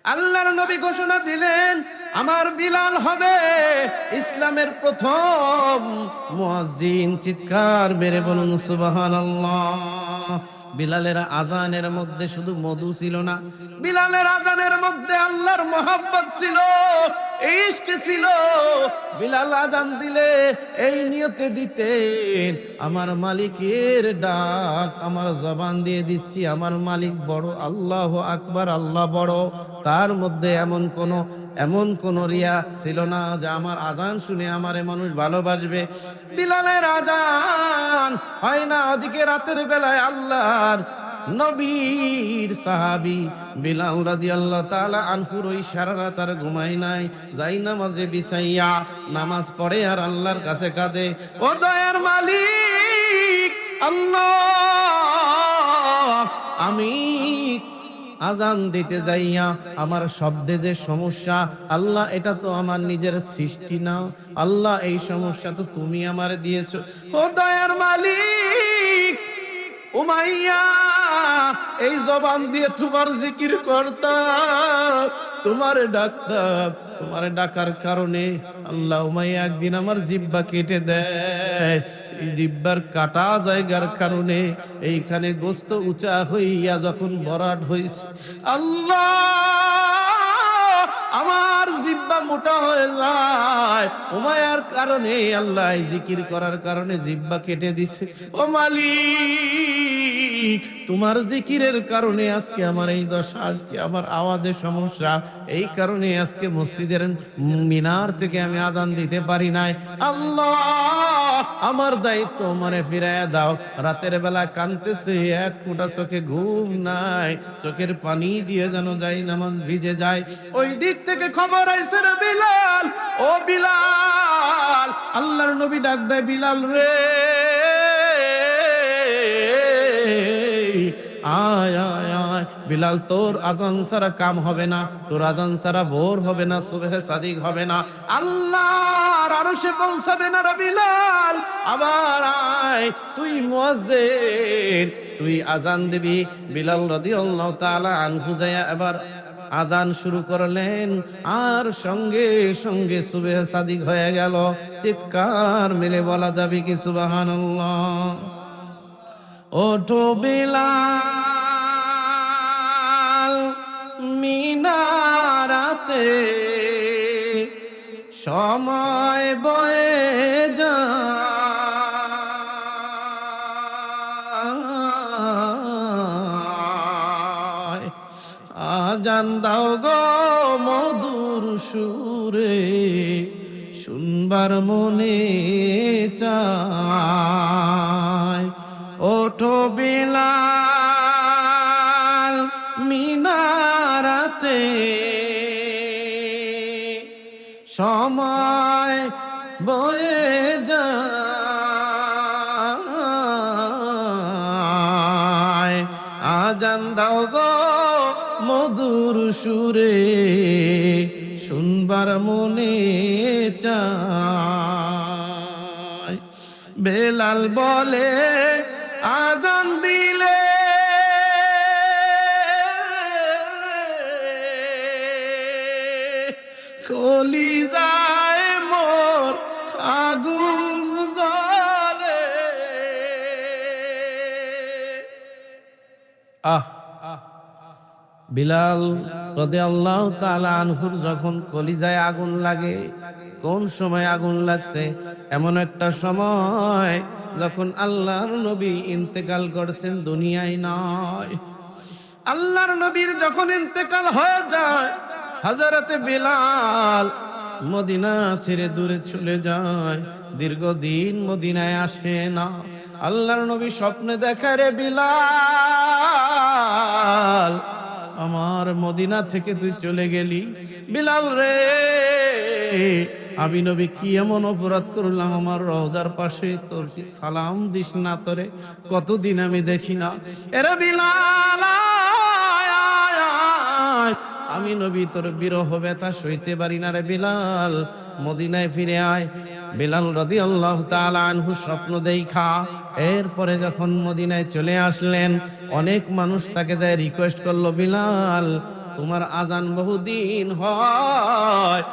আল্লাহর নবী ঘোষণা দিলেন, আমার বিলাল হবে ইসলামের প্রথম মুয়াজ্জিন। চিৎকার মেরে বলুন সুবহানাল্লাহ। বিলালের আজানের মধ্যে শুধু মধু ছিল না, বিলালের আজানের মধ্যে আল্লাহর মহব্বত ছিল, ইশক ছিল। বিলাল আজান দিলে এই নিয়তে দিতেন, আমার মালিকের ডাক আমার জবান দিয়ে দিচ্ছি, আমার মালিক বড়, আল্লাহু আকবার, আল্লাহ বড়। তার মধ্যে এমন কোন রিয়া ছিল না যে আমার আজান শুনে আমারে মানুষ ভালোবাসবে। বিলালের আজান হয় না ওদিকে রাতের বেলায় আল্লাহর নবীর সাহাবী বিলাল রাদিয়াল্লাহু তাআলা আনহুর ওই সারা রাত আর ঘুমায় নাই, যাই নামাজে বিছাইয়া নামাজ পড়ে আর আল্লাহর কাছে কাঁদে, ও দয়ার মালিক আল্লাহ, আমি আজান দিতে যাইয়া আমার শব্দে যে সমস্যা, আল্লাহ এটা তো আমার নিজের সৃষ্টি না, আল্লাহ এই সমস্যা তো তুমি আমারে দিয়েছো। ও দয়ার মালিক, উমাইয়া এই জবান দিয়ে তোমার জিকির করতাম, তোমারে ডাকতাম, তোমারে ডাকার কারণে আল্লাহ উমাইয়া একদিন আমার জিহ্বা কেটে দেয়। এই জিহ্বার কাটা জায়গার কারণে এইখানে গোস্ত উঁচা হইয়া যখন বরাট হইছে, আল্লাহ আমার জিহ্বা মোটা হয়ে যায় উমাইয়ার কারণে, আল্লাহ এই জিকির করার কারণে জিহ্বা কেটে দিছে। ও মালিক, তোমার জিকিরের কারণে আজকে আমার এই দশা, আজকে আমার আওয়াজের সমস্যা, এই কারণে আজকে মসজিদের মিনার থেকে আমি আজান দিতে পারি নাই। আল্লাহ আমার দায়িত্ব আমারে ফিরাইয়া দাও। রাতের বেলা কাঁদতেছে, এক ফোঁটা চোখে ঘুম নাই, চোখের পানি দিয়ে যেন যাই নামাজ ভিজে যায়। ওই দিক থেকে খবর আইছে রে বিলাল, ও বিলাল, আল্লাহর নবী ডাক দেয়, বিলাল রে আয় আয় আয়। বিলাল, তোর আজান ছাড়া কাম হবে না, তোর আজান ছাড়া ভোর হবে না, সুবহে সাদিক হবে না, আল্লাহর আরশে পৌঁছাবে না রে বিলাল। আবার আয়, তুই মুয়াজ্জিন, তুই আজান দিবি। বিলাল রাদিয়াল্লাহু তাআলা আনহু যায়া এবার আজান শুরু করলেন, আর সঙ্গে সঙ্গে সুবহে সাদিক হয়ে গেল। চিৎকার মিলে বলা যাবে কি সুবহানাল্লাহ? ওঠো বিলাল মিনারাতে, সময় বয়ে যায়, আজান দাও গো মধুর সুরে, শুনবার মনে চায়। ওঠো বিলাল মিনারাতে, সময় বয়ে যায়, আজান দাও গো মধুর সুরে, শুনবার মনে চায়। বেলাল বলে, আজান দিলে কলিজায় মোর আগুন জ্বলে। বিলাল রাদিয়াল্লাহু তাআলা আনহুর যখন কলিজায় আগুন লাগে, কোন সময় আগুন লাগছে? এমন একটা সময় যখন আল্লাহর নবী ইন্তেকাল করছেন, দুনিয়ায় নয়। আল্লাহর নবীর যখন ইন্তেকাল হয়ে যায়, হযরতে বিলাল মদিনা ছেড়ে দূরে চলে যায়, দীর্ঘদিন মদিনায় আসে না। আল্লাহর নবী স্বপ্নে দেখে, রে বিলাল, আমার মদিনা থেকে তুই চলে গেলি, বিলাল রে আমি নবী কি এমন অপরাধ করলাম, আমার রওজার পাশে তোর সালাম দিস না, তোরে কতদিন আমি দেখি না। এরে বিলাল, আমি নবী তোর বিরহ ব্যথা সইতে পারি না রে বিলাল, মদিনায় ফিরে আয়। বিলাল রাদিয়াল্লাহু তাআলা আনহু স্বপ্ন দেখা এরপরে যখন মদিনায় চলে আসলেন, অনেক মানুষ তাকে যায় রিকোয়েস্ট করলো, বিলাল তোমার আজান বহুদিন হয়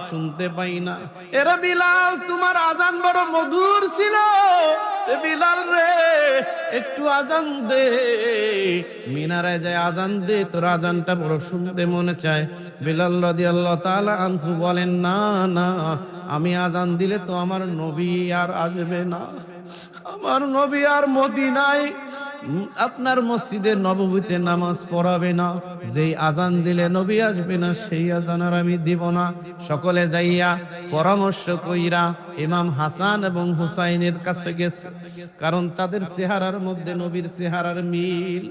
শুনতে পাই না। এরা বিলাল, তোমার আজান বড় মধুর ছিল, এ বিলাল রে একটু আজান দে, মিনারে যায় আজান দে, তোর আজানটা বড় শুনতে মনে চায়। বিলাল রাদিয়াল্লাহু তাআলা আনহু বলেন, না না, আমি আজান দিলে তো আমার নবী আর আসবে না, আমার নবী আর মদিনায় আপনার মসজিদে নববীতে নামাজ পড়াবে না, যেই আজান দিলে নবী আসবে না সেই আজান আর আমি দিব না। সকলে যাইয়া পরামর্শ কইরা ইমাম হাসান এবং হুসাইনের কাছে গেছে, কারণ তাদের চেহারার মধ্যে নবীর চেহারার মিল।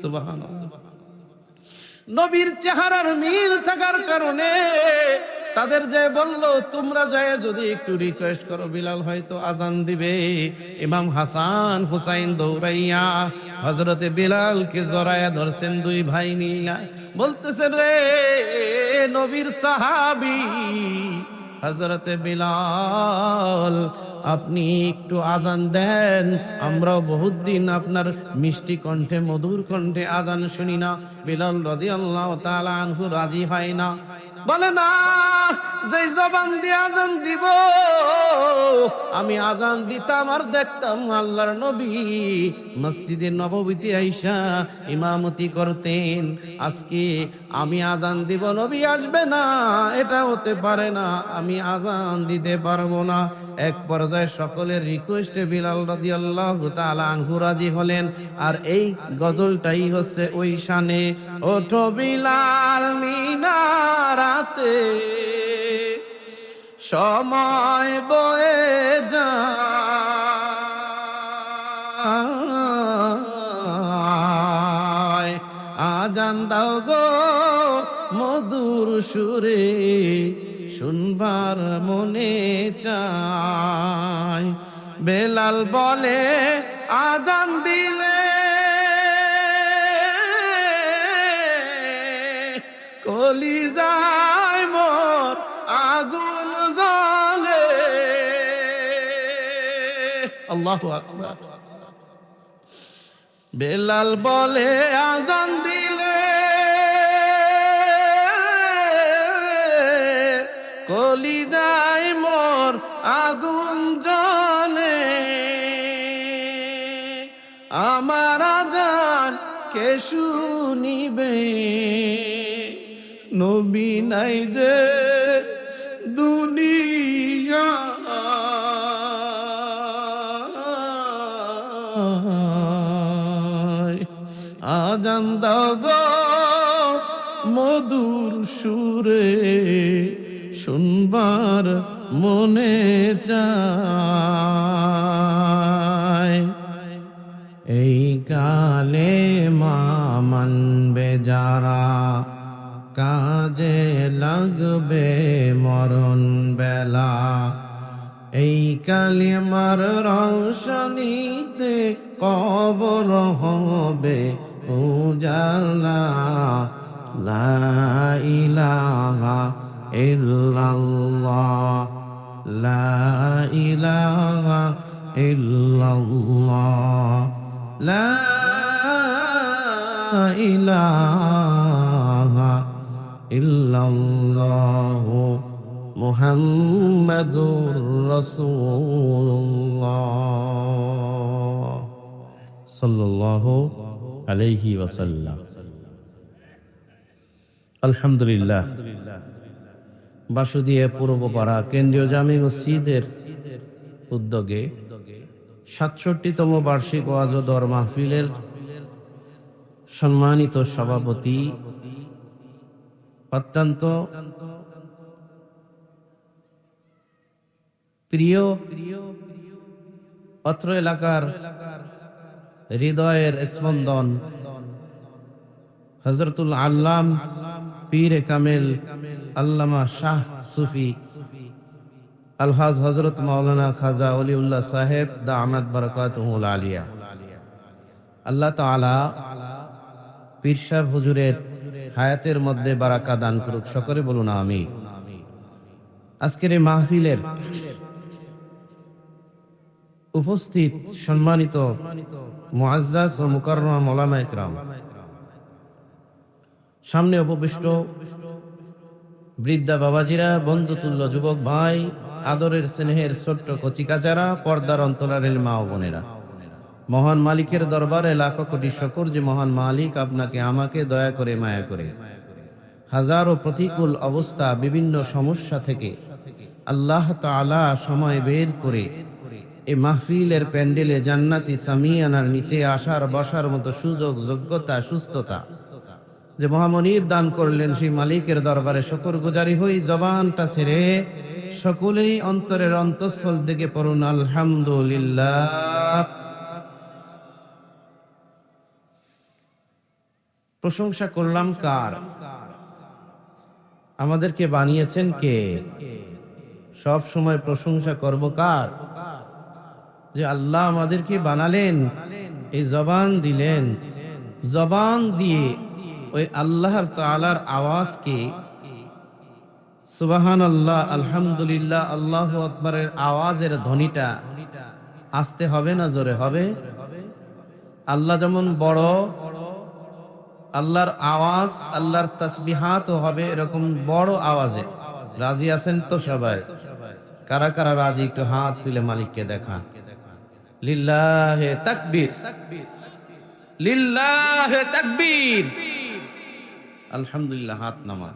সুবহানাল্লাহ। নবীর চেহারার মিল থাকার কারণে তাদের যে বলল, তোমরা যায় যদি একটু রিকোয়েস্ট করো, বিলাল হয়তো আজান দিবে। ইমাম হাসান হুসাইন দৌড়াইয়া হযরতে বিলালকে জড়াইয়া ধরছেন, দুই ভাই মিলা বলতেছেন, রে নবীর সাহাবী হযরতে বিলাল, আপনি একটু আজান দেন, আমরাও বহুত দিন আপনার মিষ্টি কণ্ঠে মধুর কণ্ঠে আজান শুনি না। বিলাল রাদিয়াল্লাহু তাআলা আনহু রাজি হয় না, বলে না, যেই জবান দিয়ে আজান দিব, আমি আজান দিতাম আর দেখতাম আল্লাহর নবী মসজিদে নববীতে আইসা ইমামতি করতেন। আজকে আমি আজান দিব, নবী আসবে না, এটা হতে পারে না, আমি আজান দিতে পারবো না। এক পর্যায়ে সকলের রিকোয়েস্টে বিলাল রাদিয়াল্লাহু তাআলা আনহু রাজি হলেন। আর এই গজলটাই হচ্ছে ওই শানে, ওঠো বিলাল মিনারাতে সময় বয়ে যায়, আজান দাও গো মধুর সুরে, শুনবার মনে চায়। বেলাল বলে, আজান দিলে কলিজায় মোর আগুন জ্বলে। আল্লাহু আকবার। বেলাল বলে, আজান দিলে কলিজায় মোর আগুন জ্বলে, আমার আজান কে শুনিবে, নবী নাই যে দুনিয়া, আজান দাও গো মধুর সুরে, শুনবার মনে চায়। এই কালে মা মানবে যারা, কাজে লাগবে মরণ বেলা। এই কালিমার রৌশনীতে কবর হবে উজালা। লা ইলাহা ইল্লাল্লাহ, লা ইলাহা ইল্লাল্লাহ, লা ইলাহা ইল্লাল্লাহ, মুহাম্মাদুর রাসূলুল্লাহ সাল্লাল্লাহু আলাইহি ওয়াসাল্লাম। আলহামদুলিল্লাহ, বাসুদিয়া পূর্বপাড়া কেন্দ্রীয় জামে মসজিদের উদ্যোগে ৬৭তম বার্ষিক ওয়াজ ও দর মাহফিলের সম্মানিত সভাপতি, অত্যন্ত প্রিয় অত্র এলাকার হৃদয়ের স্পন্দন হযরতুল আল্লাম পীরে কামেল আল্লামা শাহ সুফি আলহাজ হযরত মাওলানা খাজা ওলিউল্লাহ সাহেব দামাত বারাকাতুহুল আলিয়া, আল্লাহ তাআলা পীর সাহেব হুজুরের হায়াতের মধ্যে বারাকা দান করুক। সকলে বলুন আমিন। আজকের এই মাহফিলের উপস্থিত সম্মানিত মুআজ্জাজ ও মুকাররম উলামায়ে কেরাম, সামনে উপবিষ্ট বৃদ্ধা বাবাজিরা, বন্ধুতুল্য যুবক ভাই, আদরের স্নেহের ছোট্ট কচিকাচারা, পর্দার অন্তরালের মা ও বোনেরা, মহান মালিকের দরবারে লাখো কোটি শুকর যে মহান মালিক আপনাকে আমাকে দয়া করে মায়া করে হাজারো প্রতিকূল অবস্থা, বিভিন্ন সমস্যা থেকে আল্লাহ তাআলা সময় বের করে এই মাহফিলের প্যান্ডেলে জান্নাতি সামিয়ানার নিচে আসার বসার মতো সুযোগ, যোগ্যতা, সুস্থতা যে মহামনিব দান করলেন, সেই মালিকের দরবারে শুকরগুজারি হই। জবানটা ছেড়ে সকলেই অন্তরের অন্তঃস্থল থেকে পড়ুন আলহামদুলিল্লাহ। প্রশংসা করলাম কার? আমাদেরকে বানিয়েছেন কে? সব সময় প্রশংসা করব কার? যে আল্লাহ আমাদেরকে বানালেন, এই জবান দিলেন, জবান দিয়ে ওই আল্লাহর তাআলার আওয়াজকে সুবহানাল্লাহ, আলহামদুলিল্লাহ, আল্লাহু আকবারের আওয়াজের ধ্বনিটা আসতে হবে না জোরে হবে? আল্লাহ যেমন বড়, আল্লাহর আওয়াজ, আল্লাহর তাসবিহাতও হবে এরকম বড় আওয়াজে। রাজি আছেন তো সবাই? কারা কারা রাজি একটু হাত তুলে মালিককে দেখান। লিল্লাহে তাকবীর, লিল্লাহে তাকবীর, আলহামদুলিল্লাহ। হাত নামান।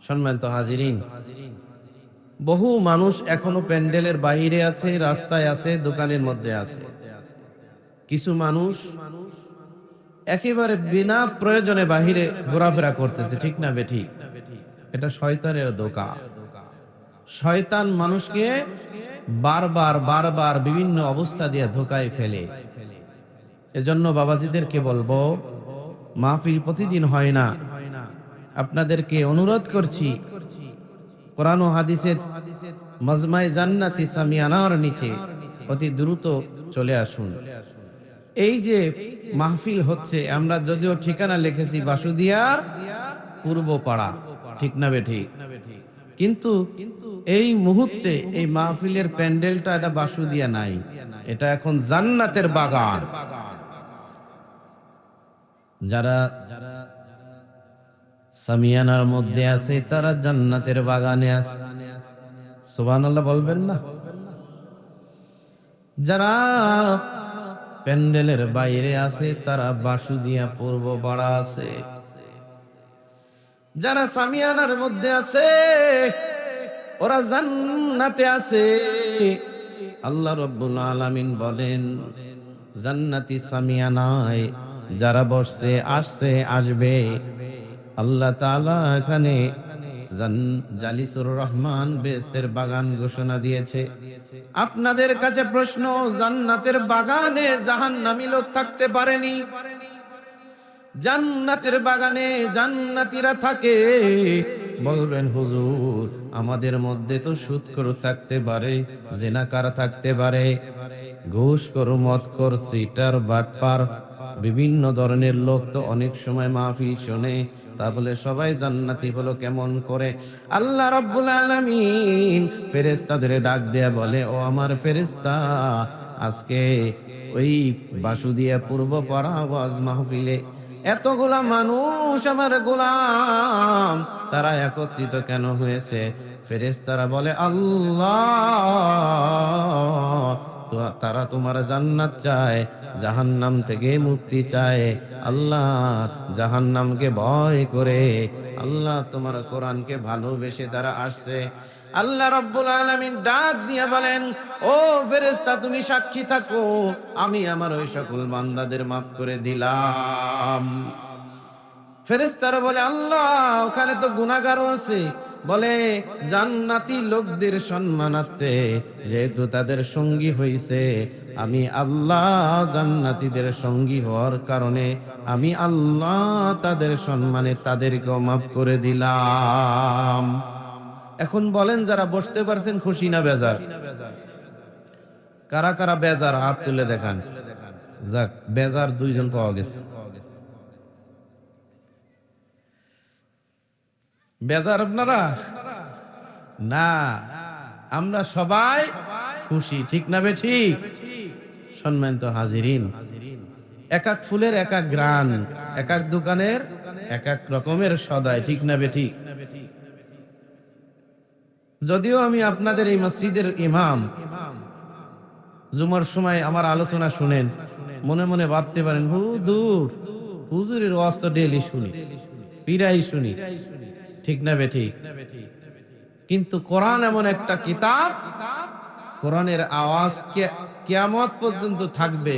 সম্মানিত হাজিরিন, বহু মানুষ এখনো প্যান্ডেলের বাইরে আছে, রাস্তায় আছে, দোকানের মধ্যে আছে। কিছু মানুষ একেবারে বিনা প্রয়োজনে বাহিরে ঘোরাফেরা করতেছে, ঠিক না বেঠিক? এটা শয়তানের ধোঁকা। শয়তান মানুষকে বারবার বারবার বিভিন্ন অবস্থা দিয়ে ধোঁকায় ফেলে। এজন্য বাবাজিদেরকে বলবো, মাহফিল প্রতিদিন হয় না, আপনাদেরকে অনুরোধ করছি কোরআন ও হাদিসের মাজমায়ে জান্নাতি সামিয়ানার নিচে অতি দ্রুত চলে আসুন। এই যে মাহফিল হচ্ছে, আমরা যদিও ঠিকানা লিখেছি বাসুদিয়ার পূর্ব পাড়া, ঠিক না বেঠিক? কিন্তু এই মুহূর্তে এই মাহফিলের প্যান্ডেলটা এটা বাসুদিয়া নাই, এটা এখন জান্নাতের বাগান। যারা সামিয়ানার মধ্যে আছে তারা জান্নাতের বাগানে আছে। সুবহানাল্লাহ বলবেন না? যারা প্যান্ডেলের বাইরে আছে তারা বাসুদিয়া পূর্ব পাড়া আছে। যারা সামিয়ানার মধ্যে আছে ওরা জান্নাতে আছে। আল্লাহ রাব্বুল আলামিন বলেন, জান্নাতি সামিয়ানায় যারা বসছে, আসছে, আসবে, আল্লাহ তাআলা এখানে জালিসুর রহমান বেহেশতের বাগান ঘোষণা দিয়েছে। আপনাদের কাছে প্রশ্ন, জান্নাতের বাগানে জাহান্নামী লোক থাকতে পারেনি? জান্নাতের বাগানে জান্নাতীরা থাকে। বলবেন হুজুর, আমাদের মধ্যে তো সুদখোর থাকতে পারে, জিনাকার থাকতে পারে, ঘুষখোর, মদখোর, সিটার, বাটপার, বিভিন্ন ধরনের লোক তো অনেক সময় মাহফিল শোনে, তা বলে সবাই জান্নাতি হলো কেমন করে? আল্লাহ রাব্বুল আলামিন ফেরেশতাদের ডাক দেয়া বলে, ও আমার ফেরেশতা, আজকে ওই বাসুদিয়া পূর্ব পাড়া ওয়াজ মাহফিলে এতগুলা মানুষ আমার গোলাম, তারা একত্রিত কেন হয়েছে? ফেরেশতারা বলে, আল্লাহ, তারা তোমার জান্নাত চায়, জাহান্নাম থেকে মুক্তি চায়। আল্লাহ, জাহান্নামকে ভয় করে, আল্লাহ তোমার কোরআনকে ভালোবেসে তারা আসছে। আল্লাহ রাব্বুল আলামিন ডাক দিয়ে বলেন, ও ফেরেশতা, তুমি সাক্ষী থাকো, আমি আমার ওই সকল বান্দাদের মাফ করে দিলাম। ফেরেশতারা বলে, আল্লাহ, ওখানে তো গুনাহগারও আছে। বলে, জান্নাতি লোকদের সম্মানার্থে যেহেতু তাদের সঙ্গী হইছে, আমি আল্লাহ জান্নাতীদের সঙ্গী হওয়ার কারণে আমি আল্লাহ তাদের সম্মানে তাদেরকেও মাফ করে দিলাম। এখন বলেন, যারা বসতে পারছেন খুশি না বেজার? কারা কারা বেজার হাত তুলে দেখান। যাক, বেজার দুইজন পাওয়া গেছে। বেজার আপনারা? না, আমরা সবাই খুশি, ঠিক না বেঠিক? সম্মানিত হাজিরিন, এক এক ফুলের এক এক ঘ্রাণ, এক এক দোকানের এক এক রকমের সদাই, ঠিক না বেঠিক? যদিও আমি আপনাদের এই মসজিদের ইমাম, জুমার সময় আমার আলোচনা শুনেন, মনে মনে ভাবতে পারেন দূর, হুজুরের ওয়াজ তো ডেইলি শুনি, পীরাই শুনি, ঠিক না বেঠিক? কিন্তু কোরআন এমন একটা কিতাব, কোরআনের আওয়াজ কিয়ামত পর্যন্ত থাকবে,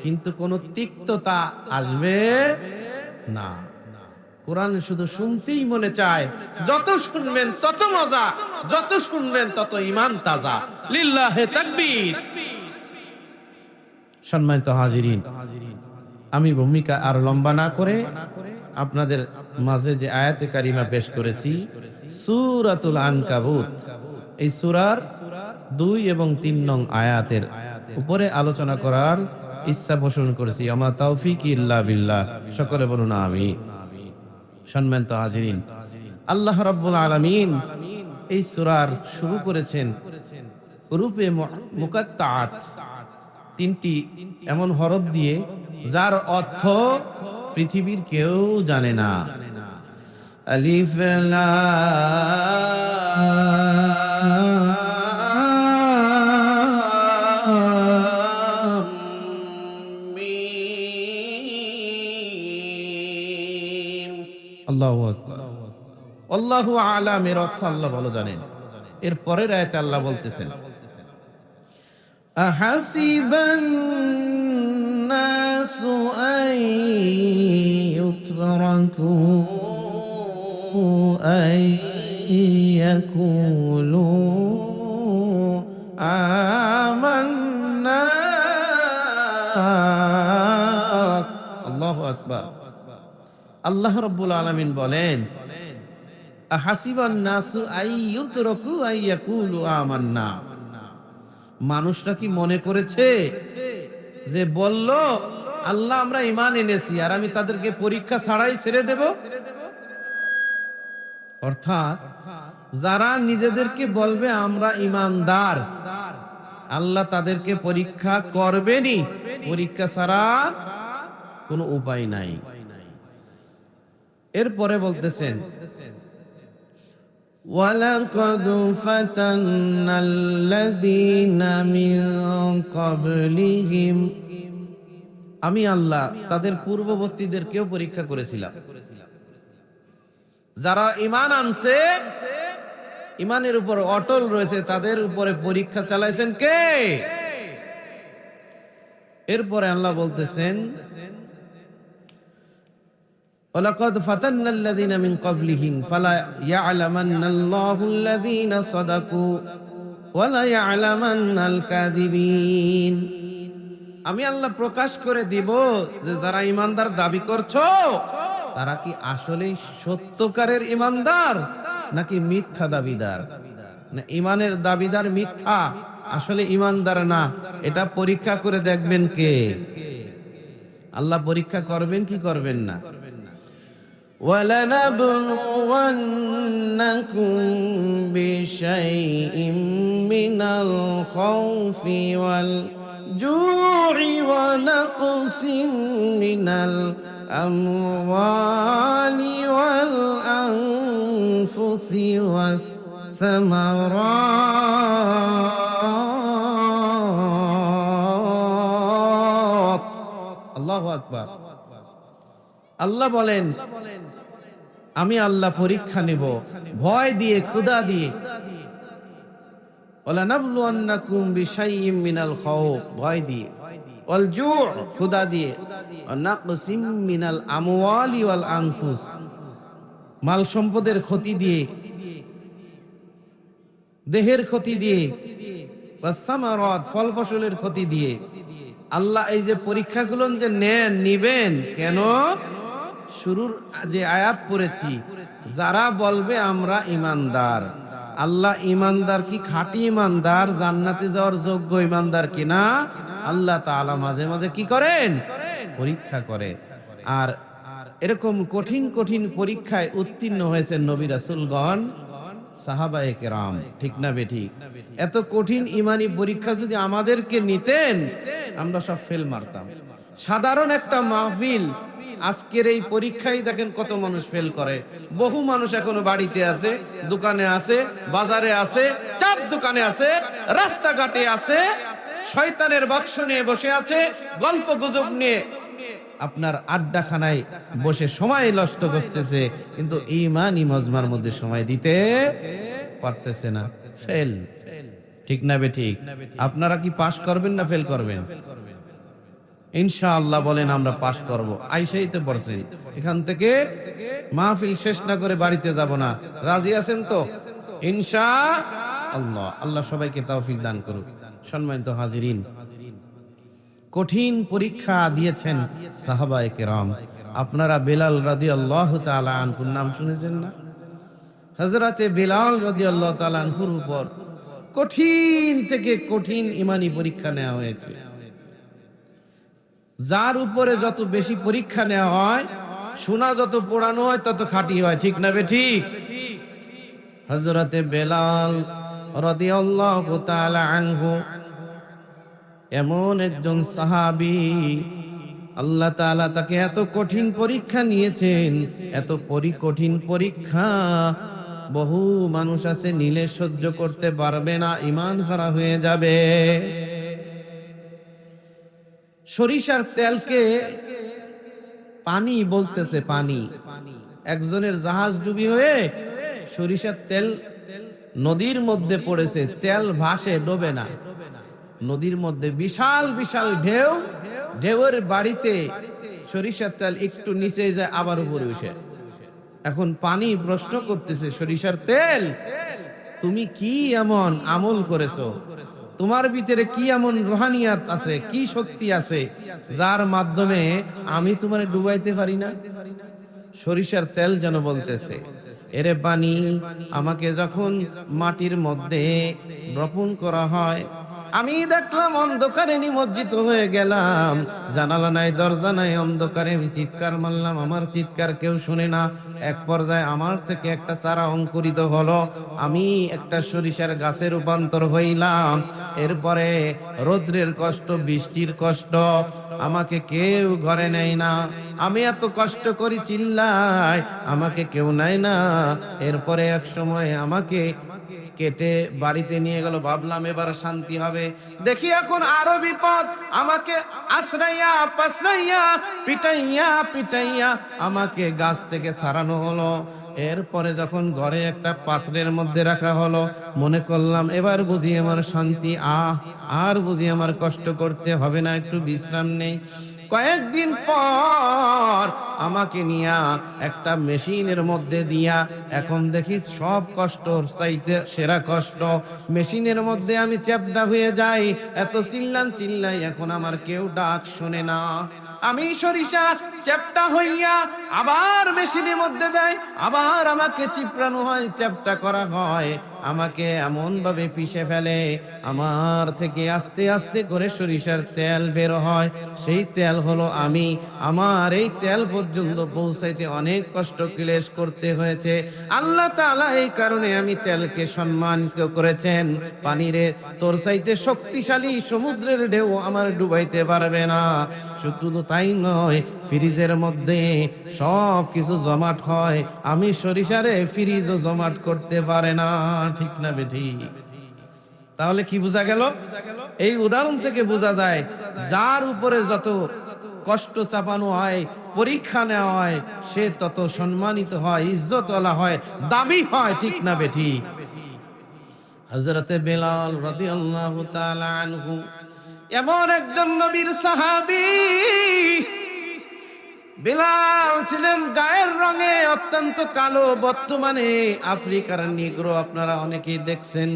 কিন্তু কোনো তিক্ততা আসবে না। কোরআন শুধু শুনতেই মনে চায়, যত শুনবেন তত মজা, যত শুনবেন তত ঈমান তাজা। লিল্লাহে তাকবীর। সম্মানিত হাজিরিন, আমি ভূমিকা আর লম্বা না করে আপনাদের মাঝে যে আয়াতে কারিমা পেশ করেছি, সূরাতুল আনকাবুত, এই সূরার 2 এবং 3 নং আয়াতের উপরে আলোচনা করার ইচ্ছা পোষণ করেছি। আমা তাওফীক ইল্লা বিল্লাহ। সকলে বলুন আমিন। সম্মানিত হাজিরিন, আল্লাহ রাব্বুল আলামিন এই সূরার শুরু করেছেন হুরুফে মুকাত্তাআত, 3টি এমন হরফ দিয়ে যার অর্থ পৃথিবীর কেউ জানে না। আলিফ লাম মিম। আল্লাহু আকবার। আল্লাহু আ'লাম এর অর্থ আল্লাহ ভালো জানেন। এর পরের আয়াতে আল্লাহ বলতেছেন, আহাসিবান নাসু আন ইউতরাকু আন ইয়াকুলু আমান্না। আল্লাহু আকবার। আল্লাহ রাব্বুল আলামিন বলেন, আহাসিবান নাসু আন ইউতরাকু আন ইয়াকুলু আমান্না। মানুষরা কি মনে করেছে যে বলল আল্লাহ আমরা ঈমান এনেছি আর আমি তাদেরকে পরীক্ষা ছাড়াই ছেড়ে দেব? অর্থাৎ যারা নিজেদেরকে বলবে আমরা ঈমানদার, আল্লাহ তাদেরকে পরীক্ষা করবেনই, পরীক্ষা ছাড়া কোনো উপায় নাই। এরপরে বলতেছেন, وَلَقَدْ فَتَنَّا الَّذِينَ مِنْ قَبْلِهِمْ। আমি আল্লাহ তাদের পূর্ববর্তীদেরকেও পরীক্ষা করেছিলাম। যারা ঈমান আনছে, ঈমানের উপর অটল রয়েছে, তাদের উপরে পরীক্ষা চালাইছেন কে? এরপরে আল্লাহ বলতেছেন, وَلَقَدْ فَتَنَّا الَّذِينَ مِنْ قَبْلِهِمْ فَلَيَعْلَمَنَّ اللَّهُ الَّذِينَ صَدَقُوا وَلَيَعْلَمَنَّ الْكَاذِبِينَ। আমি আল্লাহ প্রকাশ করে দিব যে যারা ঈমানদার দাবি করছো তারা কি আসলেই সত্যকারের ঈমানদার নাকি মিথ্যা দাবিদার। না, ঈমানের দাবিদার মিথ্যা, আসলে ঈমানদার না। এটা পরীক্ষা করে দেখবেন কে? আল্লাহ পরীক্ষা করবেন কি করবেন না? وَلَنَبْلُوَنَّكُمْ بِشَيْءٍ مِّنَ الْخَوْفِ وَالْجُوعِ وَنَقْصٍ مِّنَ الْأَمْوَالِ وَالْأَنفُسِ وَالثَّمَرَاتِ। আল্লাহু আকবার। আল্লাহ বলেন, আমি আল্লাহ পরীক্ষা নেব ভয় দিয়ে, ক্ষুধা দিয়ে। ওয়ালানাবলুওয়ান্নাকুম বিশাইইম মিনাল খাউফ, ভয় দিয়ে, ওয়াল জু', ক্ষুধা দিয়ে, ওয়া নাকসিম মিনাল আমওয়ালি ওয়াল আনফুস, মাল সম্পদের ক্ষতি দিয়ে, দেহের ক্ষতি দিয়ে, ওয়াস সামারাত, ফল ফসলের ক্ষতি দিয়ে। আল্লাহ এই যে পরীক্ষাগুলো যে নিবেন কেন? শুরুর যে আয়াত পড়েছি, যারা বলবে আমরা ঈমানদার, আল্লাহ ঈমানদার কি খাঁটি ঈমানদার, জান্নাতে যাওয়ার যোগ্য ঈমানদার কিনা আল্লাহ তাআলা মাঝে মাঝে কি করেন? পরীক্ষা করে। আর এরকম কঠিন কঠিন পরীক্ষায় উত্তীর্ণ হয়েছেন নবী রাসূলগণ, সাহাবায়ে কেরাম, ঠিক না বেঠিক? এত কঠিন ঈমানি পরীক্ষা যদি আমাদেরকে নিতেন, আমরা সব ফেল মারতাম। সাধারণ একটা মাহফিল আজকের এই পরীক্ষায় দেখেন কত মানুষ ফেল করে। বহু মানুষ এখনো বাড়িতে আছে, দোকানে আছে, বাজারে আছে, চার দোকানে আছে, রাস্তাঘাটে আছে, শয়তানের বাক্স নিয়ে বসে আছে, গল্প গুজব নিয়ে আপনার আড্ডাখানায় বসে সময় নষ্ট করতেছে, কিন্তু ঈমানি মজমার মধ্যে সময় দিতে পারতেছে না। ফেল, ঠিক না বেঠিক? আপনারা কি পাস করবেন না ফেল করবেন? ইনশাআল্লাহ বলেন আমরা পাস করব। আইসাই তো বলছেন, এখান থেকে মাহফিল শেষ না করে বাড়িতে যাব না। রাজি আছেন তো? ইনশাআল্লাহ। আল্লাহ সবাইকে তৌফিক দান করুক। সম্মানিত হাজিরিন, কঠিন পরীক্ষা দিয়েছেন সাহাবায়ে কেরাম। আপনারা বেলাল রাদিয়াল্লাহু তাআলা আনহুর নাম শুনেছেন না? হযরতে বেলাল রাদিয়াল্লাহু তাআলা আনহুর উপর কঠিন থেকে কঠিন ঈমানি পরীক্ষা নেওয়া হয়েছে। যার উপরে যত বেশি পরীক্ষা নেওয়া হয়, সোনা যত পোড়ানো হয় তত খাঁটি হয়, ঠিক না বেঠিক? হযরতে বেলাল রাদিয়াল্লাহু তাআলা আনহু এমন একজন সাহাবী, আল্লাহ তাআলা তাকে এত কঠিন পরীক্ষা নিয়েছেন, এত কঠিন পরীক্ষা বহু মানুষ আছে নিলে সহ্য করতে পারবে না, ঈমান হারা হয়ে যাবে। সরিষার তেলকে পানি বলতেছে, পানি। একজনের জাহাজ ডুবি হয়ে সরিষার তেল নদীর মধ্যে পড়েছে, তেল ভাসে, ডোবে না। নদীর মধ্যে বিশাল বিশাল ঢেউ, ঢেউয়ের বাড়িতে সরিষার তেল একটু নিচে যায়, আবার উপরে উঠে। এখন পানি প্রশ্ন করতেছে, সরিষার তেল তুমি কি এমন আমল করেছো? তোমার ভিতরে কি এমন রুহানিয়াত আছে, কি শক্তি আছে যার মাধ্যমে আমি তোমার ডুবাইতে পারি না? সরিষার তেল যেন বলতেছে, এরে পানি, আমাকে যখন মাটির মধ্যে রোপণ করা হয়, আমি দেখলাম অন্ধকারে নিমজ্জিত হয়ে গেলাম, জানালা নাই, দরজা নাই, অন্ধকারে আমি চিৎকার মারলাম, আমার চিৎকার কেউ শুনে না। এক পর্যায়ে আমার থেকে একটা চারা অঙ্কুরিত হলো, আমি একটা সরিষার গাছে রূপান্তর হইলাম। এরপরে রৌদ্রের কষ্ট, বৃষ্টির কষ্ট, আমাকে কেউ ঘরে নেয় না, আমি এত কষ্ট করি, চিল্লাই, আমাকে কেউ নেয় না। এরপরে এক সময় আমাকে কেটে বাড়িতে নিয়ে গেল, ভাবলাম এবার শান্তি হবে। দেখি এখন আরো বিপদ, আমাকে আশ্রাইয়া পাশ্রাইয়া পিটাইয়া পিটাইয়া আমাকে গাছ থেকে ছাড়ানো হলো। এরপরে যখন ঘরে একটা পাত্রের মধ্যে রাখা হলো, মনে করলাম এবার বুঝি আমার শান্তি, আর বুঝি আমার কষ্ট করতে হবে না, একটু বিশ্রাম নেই। কয়েকদিন পর আমাকে নিয়া একটা মেশিনের মধ্যে দিয়া, এখন দেখি সব কষ্টর চাইতে সেরা কষ্ট, মেশিনের মধ্যে আমি চ্যাপটা হয়ে যাই, এত চিল্লাই, এখন আমার কেউ ডাক শোনে না। আমি সরিষা চ্যাপটা হইয়া আবার মেশিনের মধ্যে দেয়, আবার আমাকে চিপড়ানো হয়, চ্যাপটা করা হয়, আমাকে এমন ভাবে পিষে ফেলে, আমার থেকে আস্তে আস্তে করে সরিষার তেল বের হয়। সেই তেল হলো আমি। আমার এই তেল পর্যন্ত পৌঁছাইতে অনেক কষ্ট ক্লেশ করতে হয়েছে। আল্লাহ তাআলা এই কারণে আমি তেলকে সম্মানিত করেছেন। পানিরে তোর চাইতে শক্তিশালী সমুদ্রের ঢেউ আমার ডুবাইতে পারবে না। শুধু তাই নয়, ফ্রিজের মধ্যে সব কিছু জমাট হয়, আমি সরিষারে ফ্রিজও জমাট করতে পারে না, ঠিক না বেঠিক? তাহলে কি বোঝা গেল? এই উদাহরণ থেকে বোঝা যায়, যার উপরে যত কষ্ট চাপানো হয়, পরীক্ষা নেওয়া হয়, সে তত সম্মানিত হয়, ইজ্জতওয়ালা হয়, দামি হয়, ঠিক না বেঠিক? হযরতে বেলাল রাদিয়াল্লাহু তাআলা আনহু এমন একজন নবীর সাহাবী। বেলাল ছিলেন গায়ের রঙে অত্যন্ত কালো। বর্তমানে আফ্রিকার নিগ্রো আপনারা অনেকেই দেখছেন